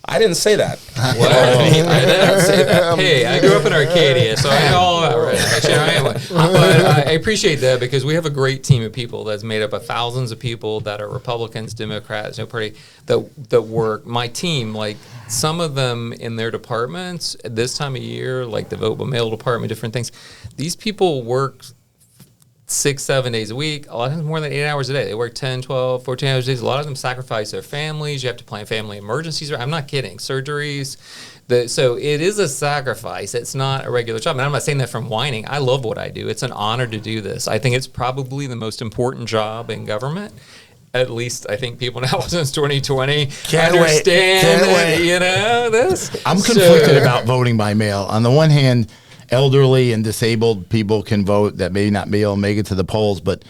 I didn't say that. Well, I didn't say that. Hey, I grew up in Arcadia, so I know all about rednecks. But I appreciate that because we have a great team of people that's made up of thousands of people that are Republicans, Democrats, no party that work. My team, like some of them in their departments at this time of year, like the vote by mail department, different things. These people work 6-7 days a week, a lot of times more than 8 hours a day. They work 10, 12, 14 hours a day. A lot of them sacrifice their families. You have to plan family emergencies. I'm not kidding. Surgeries. So it is a sacrifice. It's not a regular job. And I'm not saying that from whining. I love what I do. It's an honor to do this. I think it's probably the most important job in government. At least I think people now since 2020 understand this. I'm conflicted about voting by mail. On the one hand, elderly and disabled people can vote that may not be able to make it to the polls, but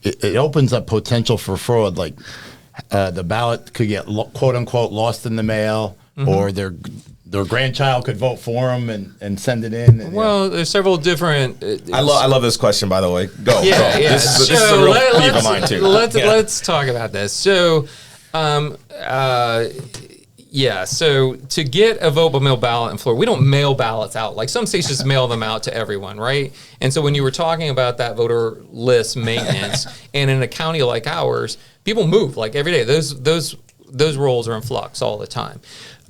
it opens up potential for fraud. Like the ballot could get quote unquote lost in the mail, or their grandchild could vote for them and send it in. And, there's several different. I love this question, by the way. Go. Yeah. This is a real peeve of mine too. Let's talk about this. So. So to get a vote by mail ballot in Florida, we don't mail ballots out. Like some states just mail them out to everyone, right? And so when you were talking about that voter list maintenance, and in a county like ours, people move like every day. Those rolls are in flux all the time.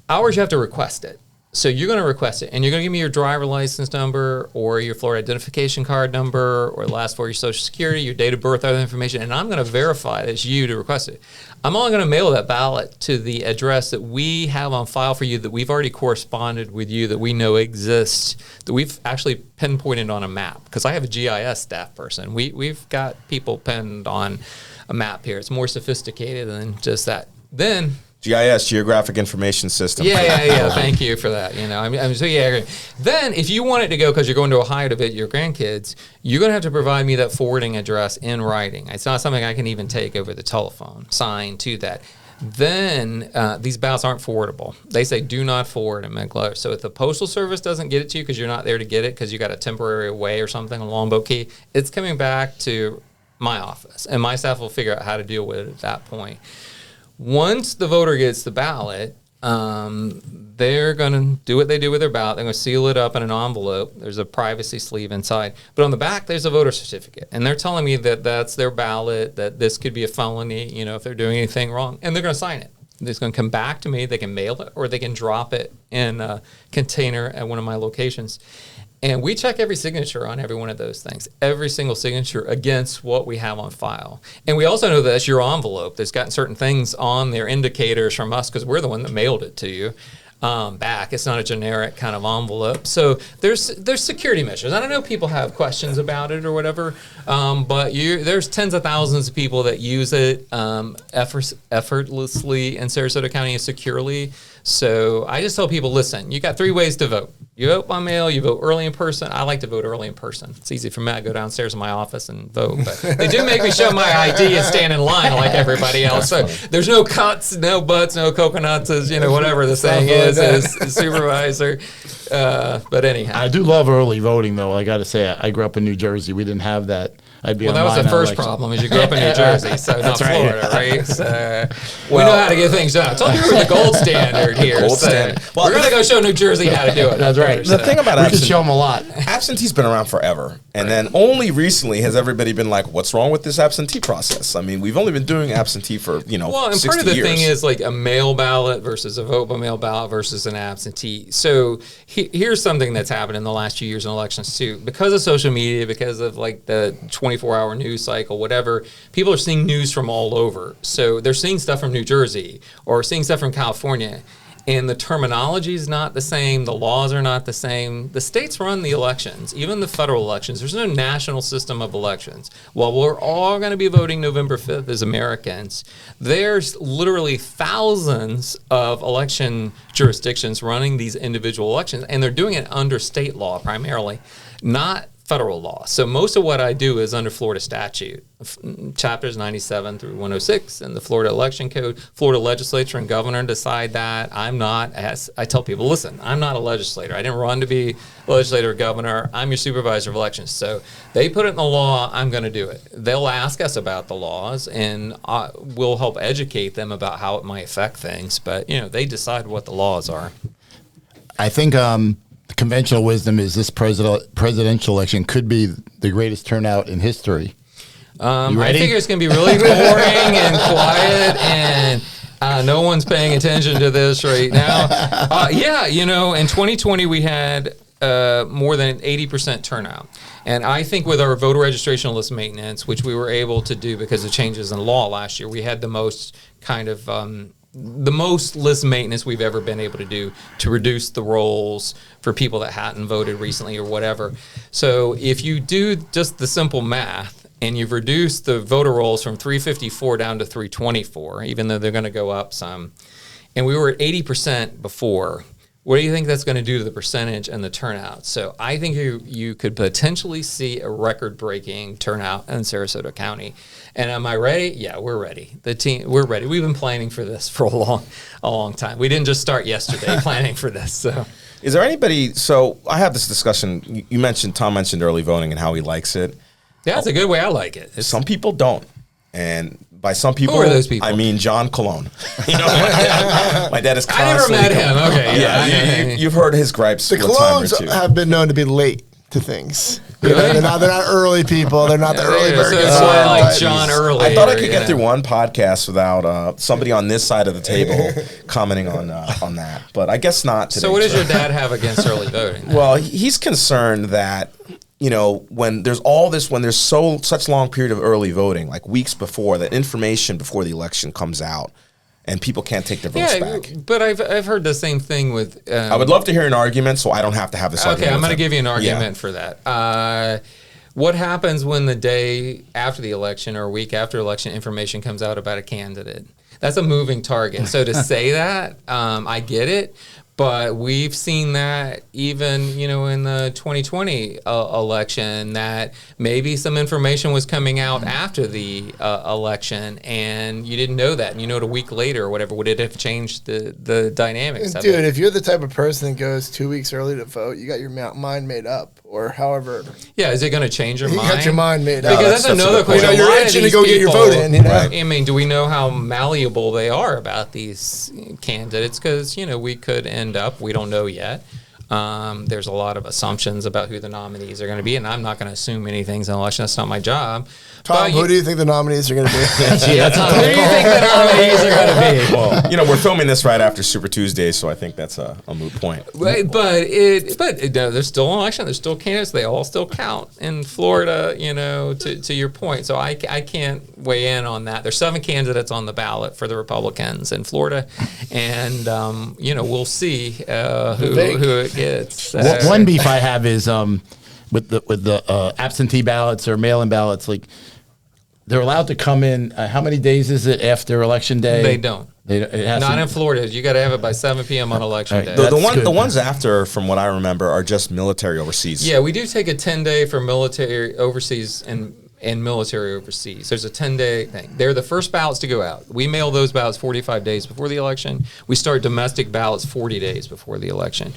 Ours, you have to request it. So you're going to request it, and you're going to give me your driver license number or your Florida identification card number or the last 4 of your Social Security, your date of birth, other information, and I'm going to verify that it's you to request it. I'm only going to mail that ballot to the address that we have on file for you, that we've already corresponded with you, that we know exists, that we've actually pinpointed on a map. Because I have a GIS staff person. We've got people pinned on a map here. It's more sophisticated than just that. Then GIS, Geographic Information System. Yeah. Thank you for that. Then, if you want it to go because you're going to Ohio to visit your grandkids, you're going to have to provide me that forwarding address in writing. It's not something I can even take over the telephone. Sign to that. Then these ballots aren't forwardable. They say do not forward in mid-letter. So if the Postal Service doesn't get it to you because you're not there to get it because you got a temporary away or something, a longboat key, it's coming back to my office, and my staff will figure out how to deal with it at that point. Once the voter gets the ballot, they're going to do what they do with their ballot. They're going to seal it up in an envelope. There's a privacy sleeve inside. But on the back, there's a voter certificate. And they're telling me that that's their ballot, that this could be a felony, if they're doing anything wrong. And they're going to sign it. It's going to come back to me. They can mail it or they can drop it in a container at one of my locations. And we check every signature on every one of those things, every single signature against what we have on file. And we also know that that's your envelope that's got certain things on there, indicators from us, because we're the one that mailed it to you back. It's not a generic kind of envelope. So there's security measures. I don't know, people have questions about it or whatever, but there's tens of thousands of people that use it effortlessly in Sarasota County and securely. So I just tell people, listen, you got 3 ways to vote. You vote by mail, you vote early in person. I like to vote early in person. It's easy for me. I go downstairs in my office and vote. But they do make me show my ID and stand in line like everybody else. So there's no cuts, no butts, no coconuts, as whatever the saying is as supervisor. But anyhow. I do love early voting, though. I got to say, I grew up in New Jersey. We didn't have that. That was the first problem, is you grew up in New Jersey, so not Florida, right? So we know how to get things done. I told you we're the gold standard here. Well, we're going to go show New Jersey how to do it. That's right. The thing about we can show them a lot. Absentee's been around forever. And then only recently has everybody been like, what's wrong with this absentee process? I mean, we've only been doing absentee for, well, and 60 part of the years. thing is like a mail ballot versus a vote by mail ballot versus an absentee. So here's something that's happened in the last few years in elections too. Because of social media, because of like the 24-hour news cycle, whatever, people are seeing news from all over. So they're seeing stuff from New Jersey or seeing stuff from California. And the terminology is not the same. The laws are not the same. The states run the elections, even the federal elections. There's no national system of elections. While we're all going to be voting November 5th as Americans, there's literally thousands of election jurisdictions running these individual elections, and they're doing it under state law primarily, not federal law. So most of what I do is under Florida statute, chapters 97 through 106 and the Florida election code. Florida legislature and governor decide that. I'm not, as I tell people, listen, I'm not a legislator. I didn't run to be legislator or governor. I'm your supervisor of elections. So they put it in the law. I'm going to do it. They'll ask us about the laws, and we'll help educate them about how it might affect things. But, they decide what the laws are. I think conventional wisdom is this presidential election could be the greatest turnout in history. I think it's going to be really boring and quiet, and no one's paying attention to this right now. In 2020 we had more than 80% turnout. And I think with our voter registration list maintenance, which we were able to do because of changes in law last year, we had the most the most list maintenance we've ever been able to do to reduce the rolls for people that hadn't voted recently or whatever. So if you do just the simple math and you've reduced the voter rolls from 354 down to 324, even though they're going to go up some, and we were at 80% before, what do you think that's going to do to the percentage and the turnout? So I think you could potentially see a record-breaking turnout in Sarasota County. And am I ready? Yeah, we're ready. We're ready. We've been planning for this for a long time. We didn't just start yesterday planning for this. So, is there anybody? So I have this discussion. Tom mentioned early voting and how he likes it. Yeah, that's a good way I like it. Some people don't, and by some people, who are those people? I mean John Cologne. My dad is constantly. I never met him. Okay, yeah, you've heard his gripes. The Colognes have been known to be late to things. Really? They're not early people. They're not the early birds. So it's like John Early. I thought I could get through one podcast without somebody on this side of the table commenting on that, but I guess not today. So what does your dad have against early voting? Well, he's concerned that when there's such long period of early voting, like weeks before, that information before the election comes out, and people can't take their votes back. But I've heard the same thing with. I would love to hear an argument, so I don't have to have this argument. Okay, I'm going to give you an argument for that. What happens when the day after the election or a week after election information comes out about a candidate? That's a moving target. So to say that, I get it. But we've seen that even, in the 2020 election, that maybe some information was coming out after the election, and you didn't know that, and you know it a week later or whatever. Would it have changed the dynamics of it? Dude, if you're the type of person that goes 2 weeks early to vote, you got your mind made up, or however. Yeah, is it going to change your mind? You got your mind made up. Because that's another question. You're itching to go get your vote in. Right. I mean, do we know how malleable they are about these candidates? Because, we could end up, we don't know yet. There's a lot of assumptions about who the nominees are going to be, and I'm not going to assume anything's in an election. That's not my job. Tom, who do you think the nominees are going to be? Yeah, Tom, who do you think the nominees are going to be? Well, we're filming this right after Super Tuesday, so I think that's a moot point. Right, but there's still an election. There's still candidates. They all still count in Florida. To your point. So I can't weigh in on that. There's 7 candidates on the ballot for the Republicans in Florida, and we'll see who it gets. One beef I have is with the absentee ballots or mail-in ballots, like. They're allowed to come in. How many days is it after election day? They don't. Not in Florida. You got to have it by 7 p.m. on election day. The ones after, from what I remember, are just military overseas. Yeah, we do take a 10-day for military overseas and military overseas. There's a 10-day thing. They're the first ballots to go out. We mail those ballots 45 days before the election. We start domestic ballots 40 days before the election.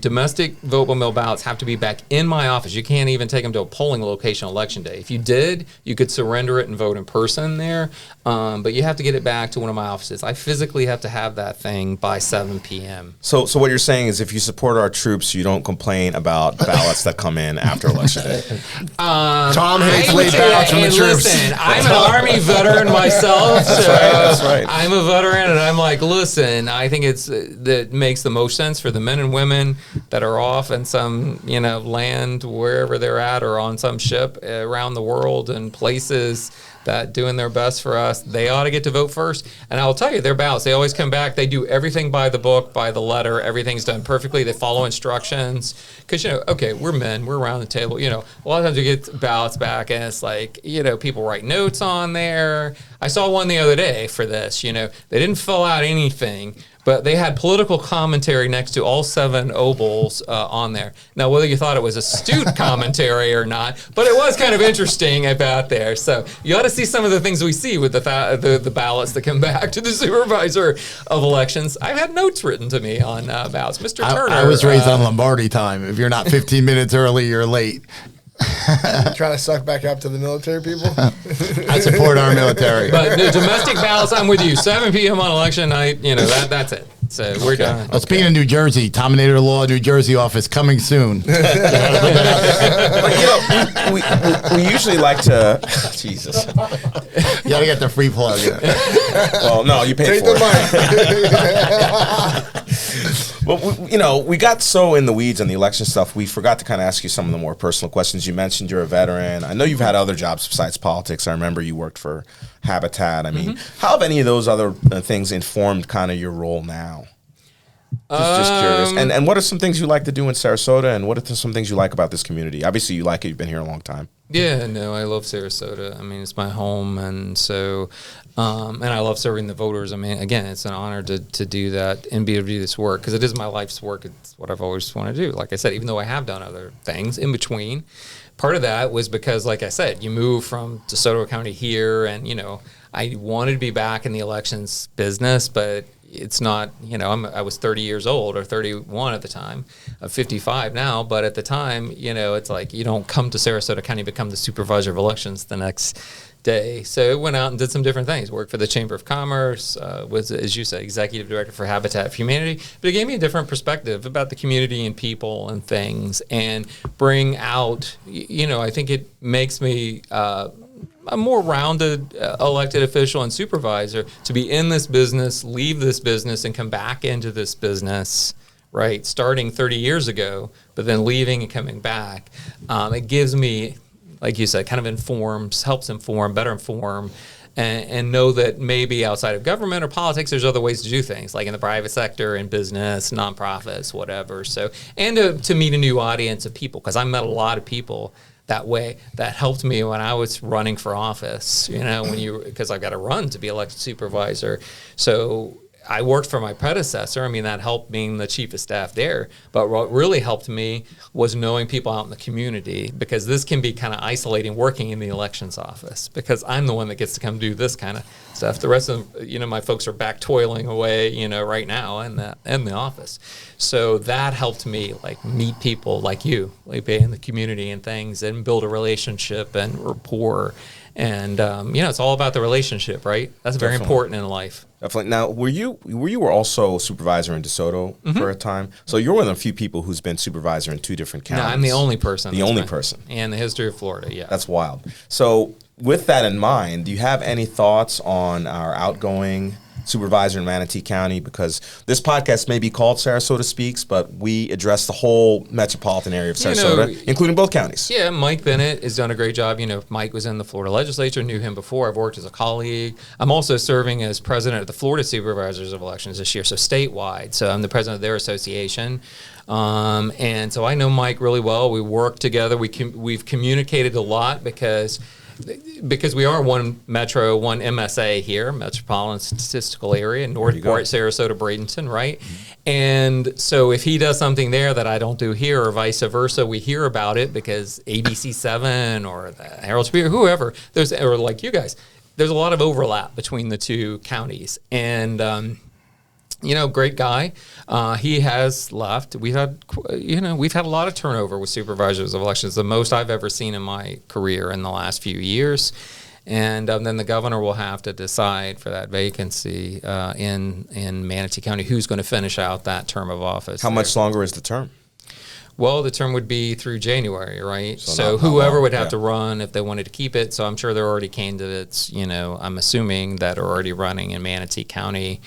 domestic vote by mail ballots have to be back in my office. You can't even take them to a polling location on election day. If you did, you could surrender it and vote in person there, but you have to get it back to one of my offices. I physically have to have that thing by 7 p.m. So what you're saying is if you support our troops, you don't complain about ballots that come in after election day. Tom hates late ballots from the troops. Listen, I'm an Army veteran myself, so That's right. I'm a veteran, and I'm like, listen, I think that makes the most sense for the men and women that are off in some, land wherever they're at, or on some ship around the world and places that doing their best for us. They ought to get to vote first. And I'll tell you, their ballots, they always come back. They do everything by the book, by the letter. Everything's done perfectly. They follow instructions. Because, okay, we're men. We're around the table. A lot of times we get ballots back and it's like, people write notes on there. I saw one the other day for this. They didn't fill out anything, but they had political commentary next to all 7 ovals on there. Now, whether you thought it was astute commentary or not, but it was kind of interesting about there. So you ought to see some of the things we see with the ballots that come back to the supervisor of elections. I've had notes written to me on ballots. Mr. Turner. I was raised on Lombardi time. If you're not 15 minutes early, you're late. Trying to suck back up to the military people. I support our military. But the domestic ballots, I'm with you. 7 p.m. on election night, that's it. So we're done. Well, speaking of New Jersey, Dominator Law New Jersey office coming soon. We usually like to. Jesus. You got to get the free plug. Well, no, you paid for it. Well, we got so in the weeds on the election stuff, we forgot to kind of ask you some of the more personal questions. You mentioned you're a veteran. I know you've had other jobs besides politics. I remember you worked for Habitat. I mean, how have any of those other things informed kind of your role now? Just curious. And what are some things you like to do in Sarasota, and what are some things you like about this community? Obviously, you like it. You've been here a long time. Yeah, no, I love Sarasota. I mean, it's my home, and so, and I love serving the voters. I mean, again, it's an honor to do that and be able to do this work, because it is my life's work. It's what I've always wanted to do. Like I said, even though I have done other things in between, part of that was because, like I said, you move from DeSoto County here, and, I wanted to be back in the elections business, but it's not, I was 30 years old, or 31 at the time. I'm 55 now, but at the time, it's like you don't come to Sarasota County, become the supervisor of elections the next day. So I went out and did some different things. Worked for the Chamber of Commerce, was, as you said, executive director for Habitat for Humanity. But it gave me a different perspective about the community and people and things, and bring out, I think it makes me a more rounded elected official and supervisor to be in this business, leave this business, and come back into this business, right? Starting 30 years ago, but then leaving and coming back. It gives me, like you said, kind of helps inform, better inform, and know that maybe outside of government or politics, there's other ways to do things, like in the private sector, in business, nonprofits, whatever. So, and to meet a new audience of people, because I met a lot of people that way. That helped me when I was running for office, because I got to run to be elected supervisor. So I worked for my predecessor. I mean, that helped being the chief of staff there. But what really helped me was knowing people out in the community, because this can be kind of isolating working in the elections office, because I'm the one that gets to come do this kind of stuff. The rest of my folks are back toiling away, right now in the office. So that helped me meet people like you, be in the community and things, and build a relationship and rapport. And it's all about the relationship, right? That's very important in life. Definitely. Now, you were also supervisor in DeSoto for a time, so you're one of the few people who's been supervisor in 2 different counties. No, I'm the only person. The only person in the history of Florida. Yeah, that's wild. So, with that in mind, do you have any thoughts on our outgoing supervisor in Manatee County? Because this podcast may be called Sarasota SpeaX, but we address the whole metropolitan area of Sarasota, including both counties. Yeah, Mike Bennett has done a great job. Mike was in the Florida legislature, knew him before. I've worked as a colleague. I'm also serving as president of the Florida Supervisors of Elections this year, so statewide. So I'm the president of their association. And so I know Mike really well. We work together. We've communicated a lot, because we are one metro, one MSA here, Metropolitan Statistical Area, Northport, Sarasota, Bradenton, right? Mm-hmm. And so if he does something there that I don't do here, or vice versa, we hear about it, because ABC7 or the Herald Tribune, whoever, or like you guys, there's a lot of overlap between the 2 counties. And Great guy. He has left. We've had a lot of turnover with supervisors of elections, the most I've ever seen in my career in the last few years. And then the governor will have to decide for that vacancy in Manatee County who's going to finish out that term of office. How much longer is the term? Well, the term would be through January, right? So whoever would have to run if they wanted to keep it. So I'm sure there are already candidates, I'm assuming, that are already running in Manatee County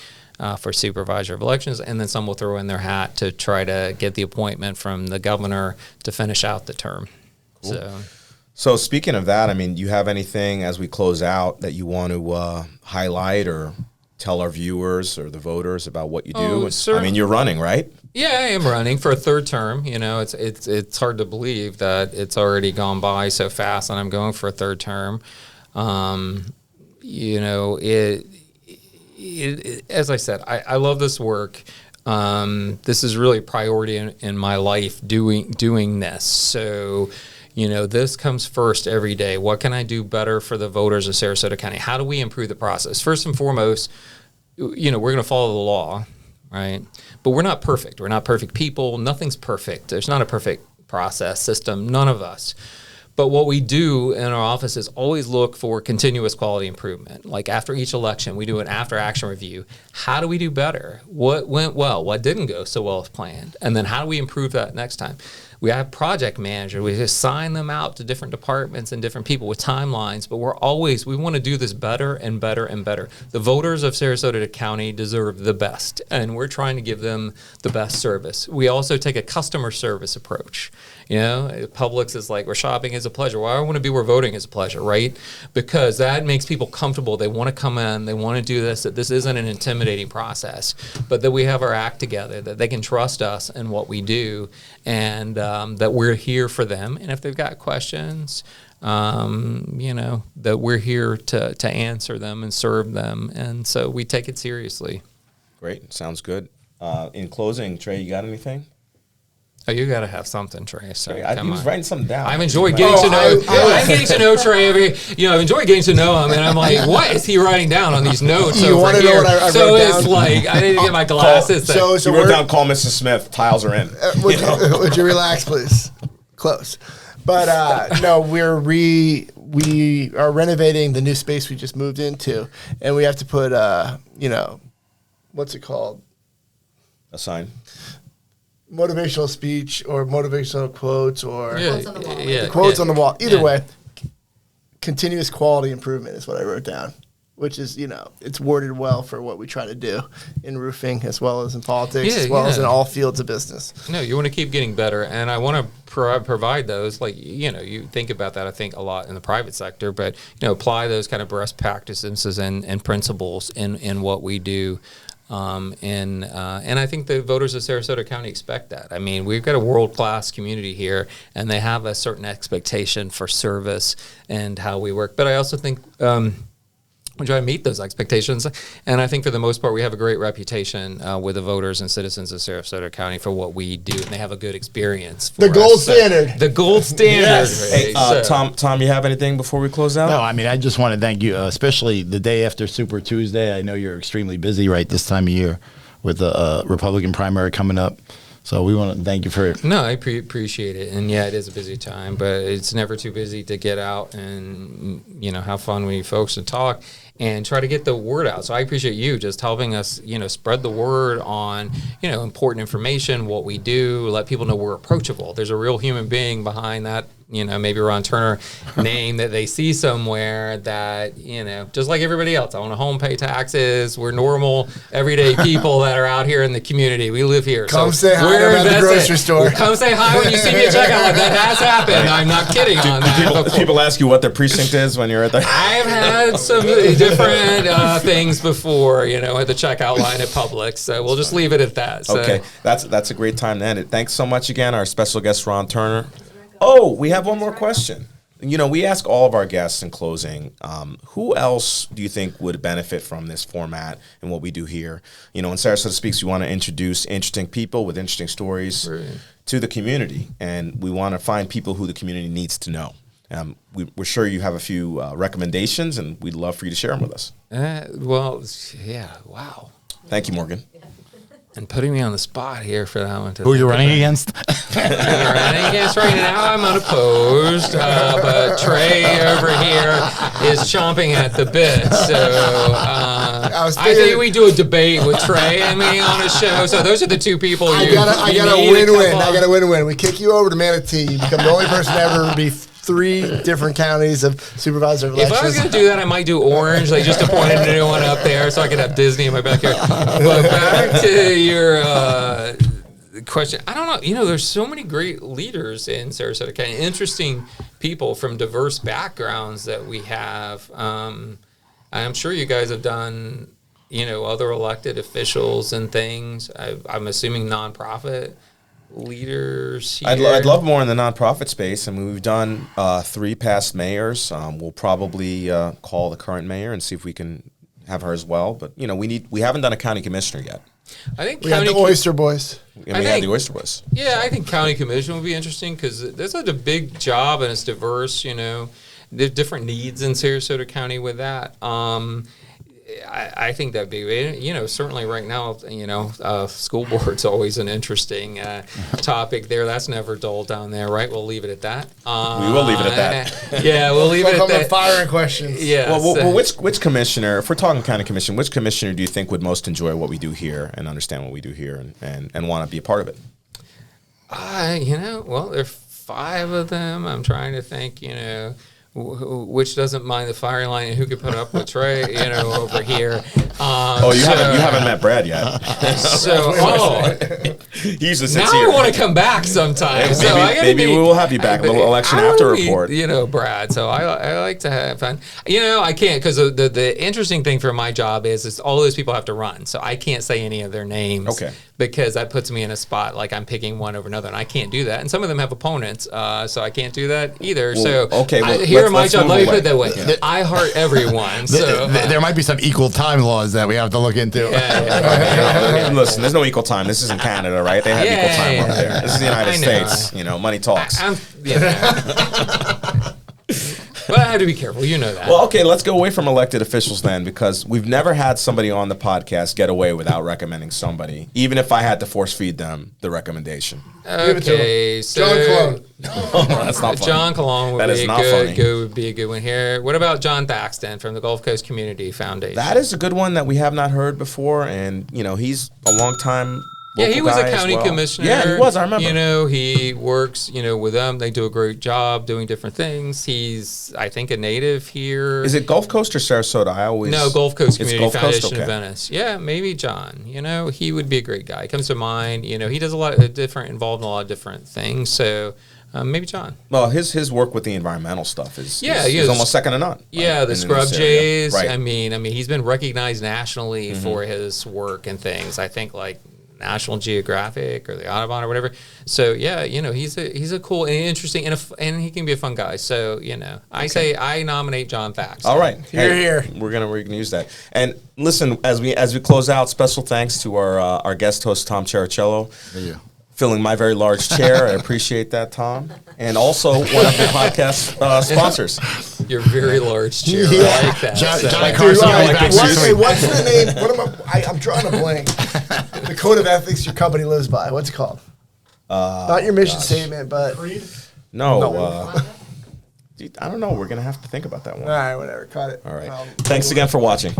for supervisor of elections. And then some will throw in their hat to try to get the appointment from the governor to finish out the term. Cool. So speaking of that, I mean, you have anything as we close out that you want to highlight or tell our viewers or the voters about what you do? I mean, you're running, right? Yeah, I am running for a third term. It's hard to believe that it's already gone by so fast, and I'm going for a third term. As I said, I love this work. This is really a priority in my life doing this. So, this comes first every day. What can I do better for the voters of Sarasota County? How do we improve the process? First and foremost, we're going to follow the law, right? But we're not perfect. We're not perfect people. Nothing's perfect. There's not a perfect process system. None of us. But what we do in our office is always look for continuous quality improvement. Like after each election, we do an after-action review. How do we do better? What went well? What didn't go so well as planned? And then how do we improve that next time? We have project managers. We assign them out to different departments and different people with timelines, but we want to do this better and better and better. The voters of Sarasota County deserve the best, and we're trying to give them the best service. We also take a customer service approach. Publix is like, where shopping is a pleasure. Well, I want to be where voting is a pleasure, right? Because that makes people comfortable. They want to come in. They want to do this, that this isn't an intimidating process, but that we have our act together, that they can trust us in what we do, and that we're here for them. And if they've got questions, that we're here to answer them and serve them. And so we take it seriously. Great. Sounds good. In closing, Trey, you got anything? Oh, you got to have something, Trey. So he was writing something down. I've enjoyed getting to know. I'm getting to know Trey. I've enjoyed getting to know him, and I'm like, what is he writing down on these notes you over here? Know what I so wrote it's down? like I didn't get my glasses. So you wrote down, "Call Mrs. Smith. Tiles are in." Would you relax, please? Close. But no, we are renovating the new space we just moved into, and we have to put what's it called? A sign. Motivational speech or motivational quotes or Quotes on the wall. the quotes on the wall. Either way, continuous quality improvement is what I wrote down, which is, it's worded well for what we try to do in roofing as well as in politics as well as in all fields of business. No, you want to keep getting better, and I want to provide those. Like, you think about that, I think, a lot in the private sector, but, apply those kind of best practices and principles in what we do. And I think the voters of Sarasota County expect that. I mean, we've got a world-class community here, and they have a certain expectation for service and how we work. But I also think we try to meet those expectations. And I think for the most part, we have a great reputation with the voters and citizens of Sarasota County for what we do, and they have a good experience. The gold standard. The gold standard. Yes. Hey, Tom, you have anything before we close out? No, I mean, I just want to thank you, especially the day after Super Tuesday. I know you're extremely busy right this time of year with the Republican primary coming up. So we want to thank you for it. No, I appreciate it. And, it is a busy time, but it's never too busy to get out and, have fun with you folks and talk and try to get the word out. So I appreciate you just helping us, spread the word on, important information, what we do, let people know we're approachable. There's a real human being behind that, maybe Ron Turner name that they see somewhere that, just like everybody else, I own a home, pay taxes. We're normal, everyday people that are out here in the community. We live here. Come say hi at the grocery store. Come say hi when you see me at checkout. That has happened. I'm not kidding on that. People ask you what their precinct is when you're at the... I've had some different things before, at the checkout line at Publix. So we'll just leave it at that. So. Okay, that's a great time to end it. Thanks so much again, our special guest, Ron Turner. Oh, we have one more question. We ask all of our guests in closing, who else do you think would benefit from this format and what we do here? In Sarasota Speaks, we want to introduce interesting people with interesting stories to the community, and we want to find people who the community needs to know. We're sure you have a few recommendations, and we'd love for you to share them with us. Wow. Thank you, Morgan. and putting me on the spot here for that one. Who are you running against? Running against right now, I'm unopposed, but Trey over here is chomping at the bit. So I think we do a debate with Trey. I mean, on a show. So those are the two people. I got a win-win. I got a win-win. We kick you over to Manatee. You become the only person to ever be 3 different counties of supervisor elections. If I was going to do that, I might do Orange, like just appoint a new one up there so I could have Disney in my backyard. But back to your question. I don't know. There's so many great leaders in Sarasota County, interesting people from diverse backgrounds that we have. I'm sure you guys have done, other elected officials and things. I'm assuming nonprofit leaders here. I'd love more in the nonprofit space. I mean, we've done 3 past mayors. We'll probably call the current mayor and see if we can have her as well. But we haven't done a county commissioner yet. I think we have the Oyster Boys. And we have the Oyster Boys. Yeah, I think county commission would be interesting because there's such a big job and it's diverse. There's different needs in Sarasota County with that. I think that'd be, certainly right now, school board's always an interesting topic there. That's never dull down there, right? We'll leave it at that. We will leave it at that. Yeah, we'll leave it at that. Firing questions. Yeah. Well, which commissioner, if we're talking county commission, which commissioner do you think would most enjoy what we do here and understand what we do here and want to be a part of it? Well, there are 5 of them. I'm trying to think, which doesn't mind the firing line and who could put up with Trey, over here. You haven't met Brad yet. He usually sits here. Now I want to come back sometime. Maybe we will have you back. A little election after report. Brad. So I like to have fun. I can't because the interesting thing for my job is all those people have to run. So I can't say any of their names. Okay. Because that puts me in a spot like I'm picking one over another, and I can't do that. And some of them have opponents, so I can't do that either. Here in my job, let me put it that way. Yeah. I heart everyone. So there might be some equal time laws that we have to look into. Listen, there's no equal time. This isn't Canada, right? They have equal time up there. This is the United States. Money talks. But I had to be careful. You know that. Well, okay, let's go away from elected officials then, because we've never had somebody on the podcast get away without recommending somebody, even if I had to force feed them the recommendation. Okay, so John Cologne. That's not funny. John Cologne would be a good one here. What about John Thaxton from the Gulf Coast Community Foundation? That is a good one that we have not heard before, and he's a long time. Yeah, he was a county commissioner. Yeah, he was. I remember. He works, with them. They do a great job doing different things. He's, I think, a native here. Is it Gulf Coast or Sarasota? No, Gulf Coast Community Foundation okay. in Venice. Yeah, maybe John. He would be a great guy. He comes to mind. He does a lot of involved in a lot of different things. So. Maybe John. Well, his work with the environmental stuff is almost second to none. Yeah, the Scrub Jays. Right. I mean, he's been recognized nationally for his work and things. I think like National Geographic or the Audubon or whatever. So yeah, he's a cool and interesting and he can be a fun guy. So I say I nominate John Thaxton. All right, here. We're gonna use that. And listen, as we close out, special thanks to our guest host Tom Chericello. Yeah. Filling my very large chair. I appreciate that, Tom. And also one of the podcast sponsors. Your very large chair. I like that. John Carson. What's the name? I'm drawing a blank. The code of ethics your company lives by. What's it called? Not your mission statement, but... No. I don't know. We're going to have to think about that one. All right, whatever. Cut it. All right. Thanks again for watching.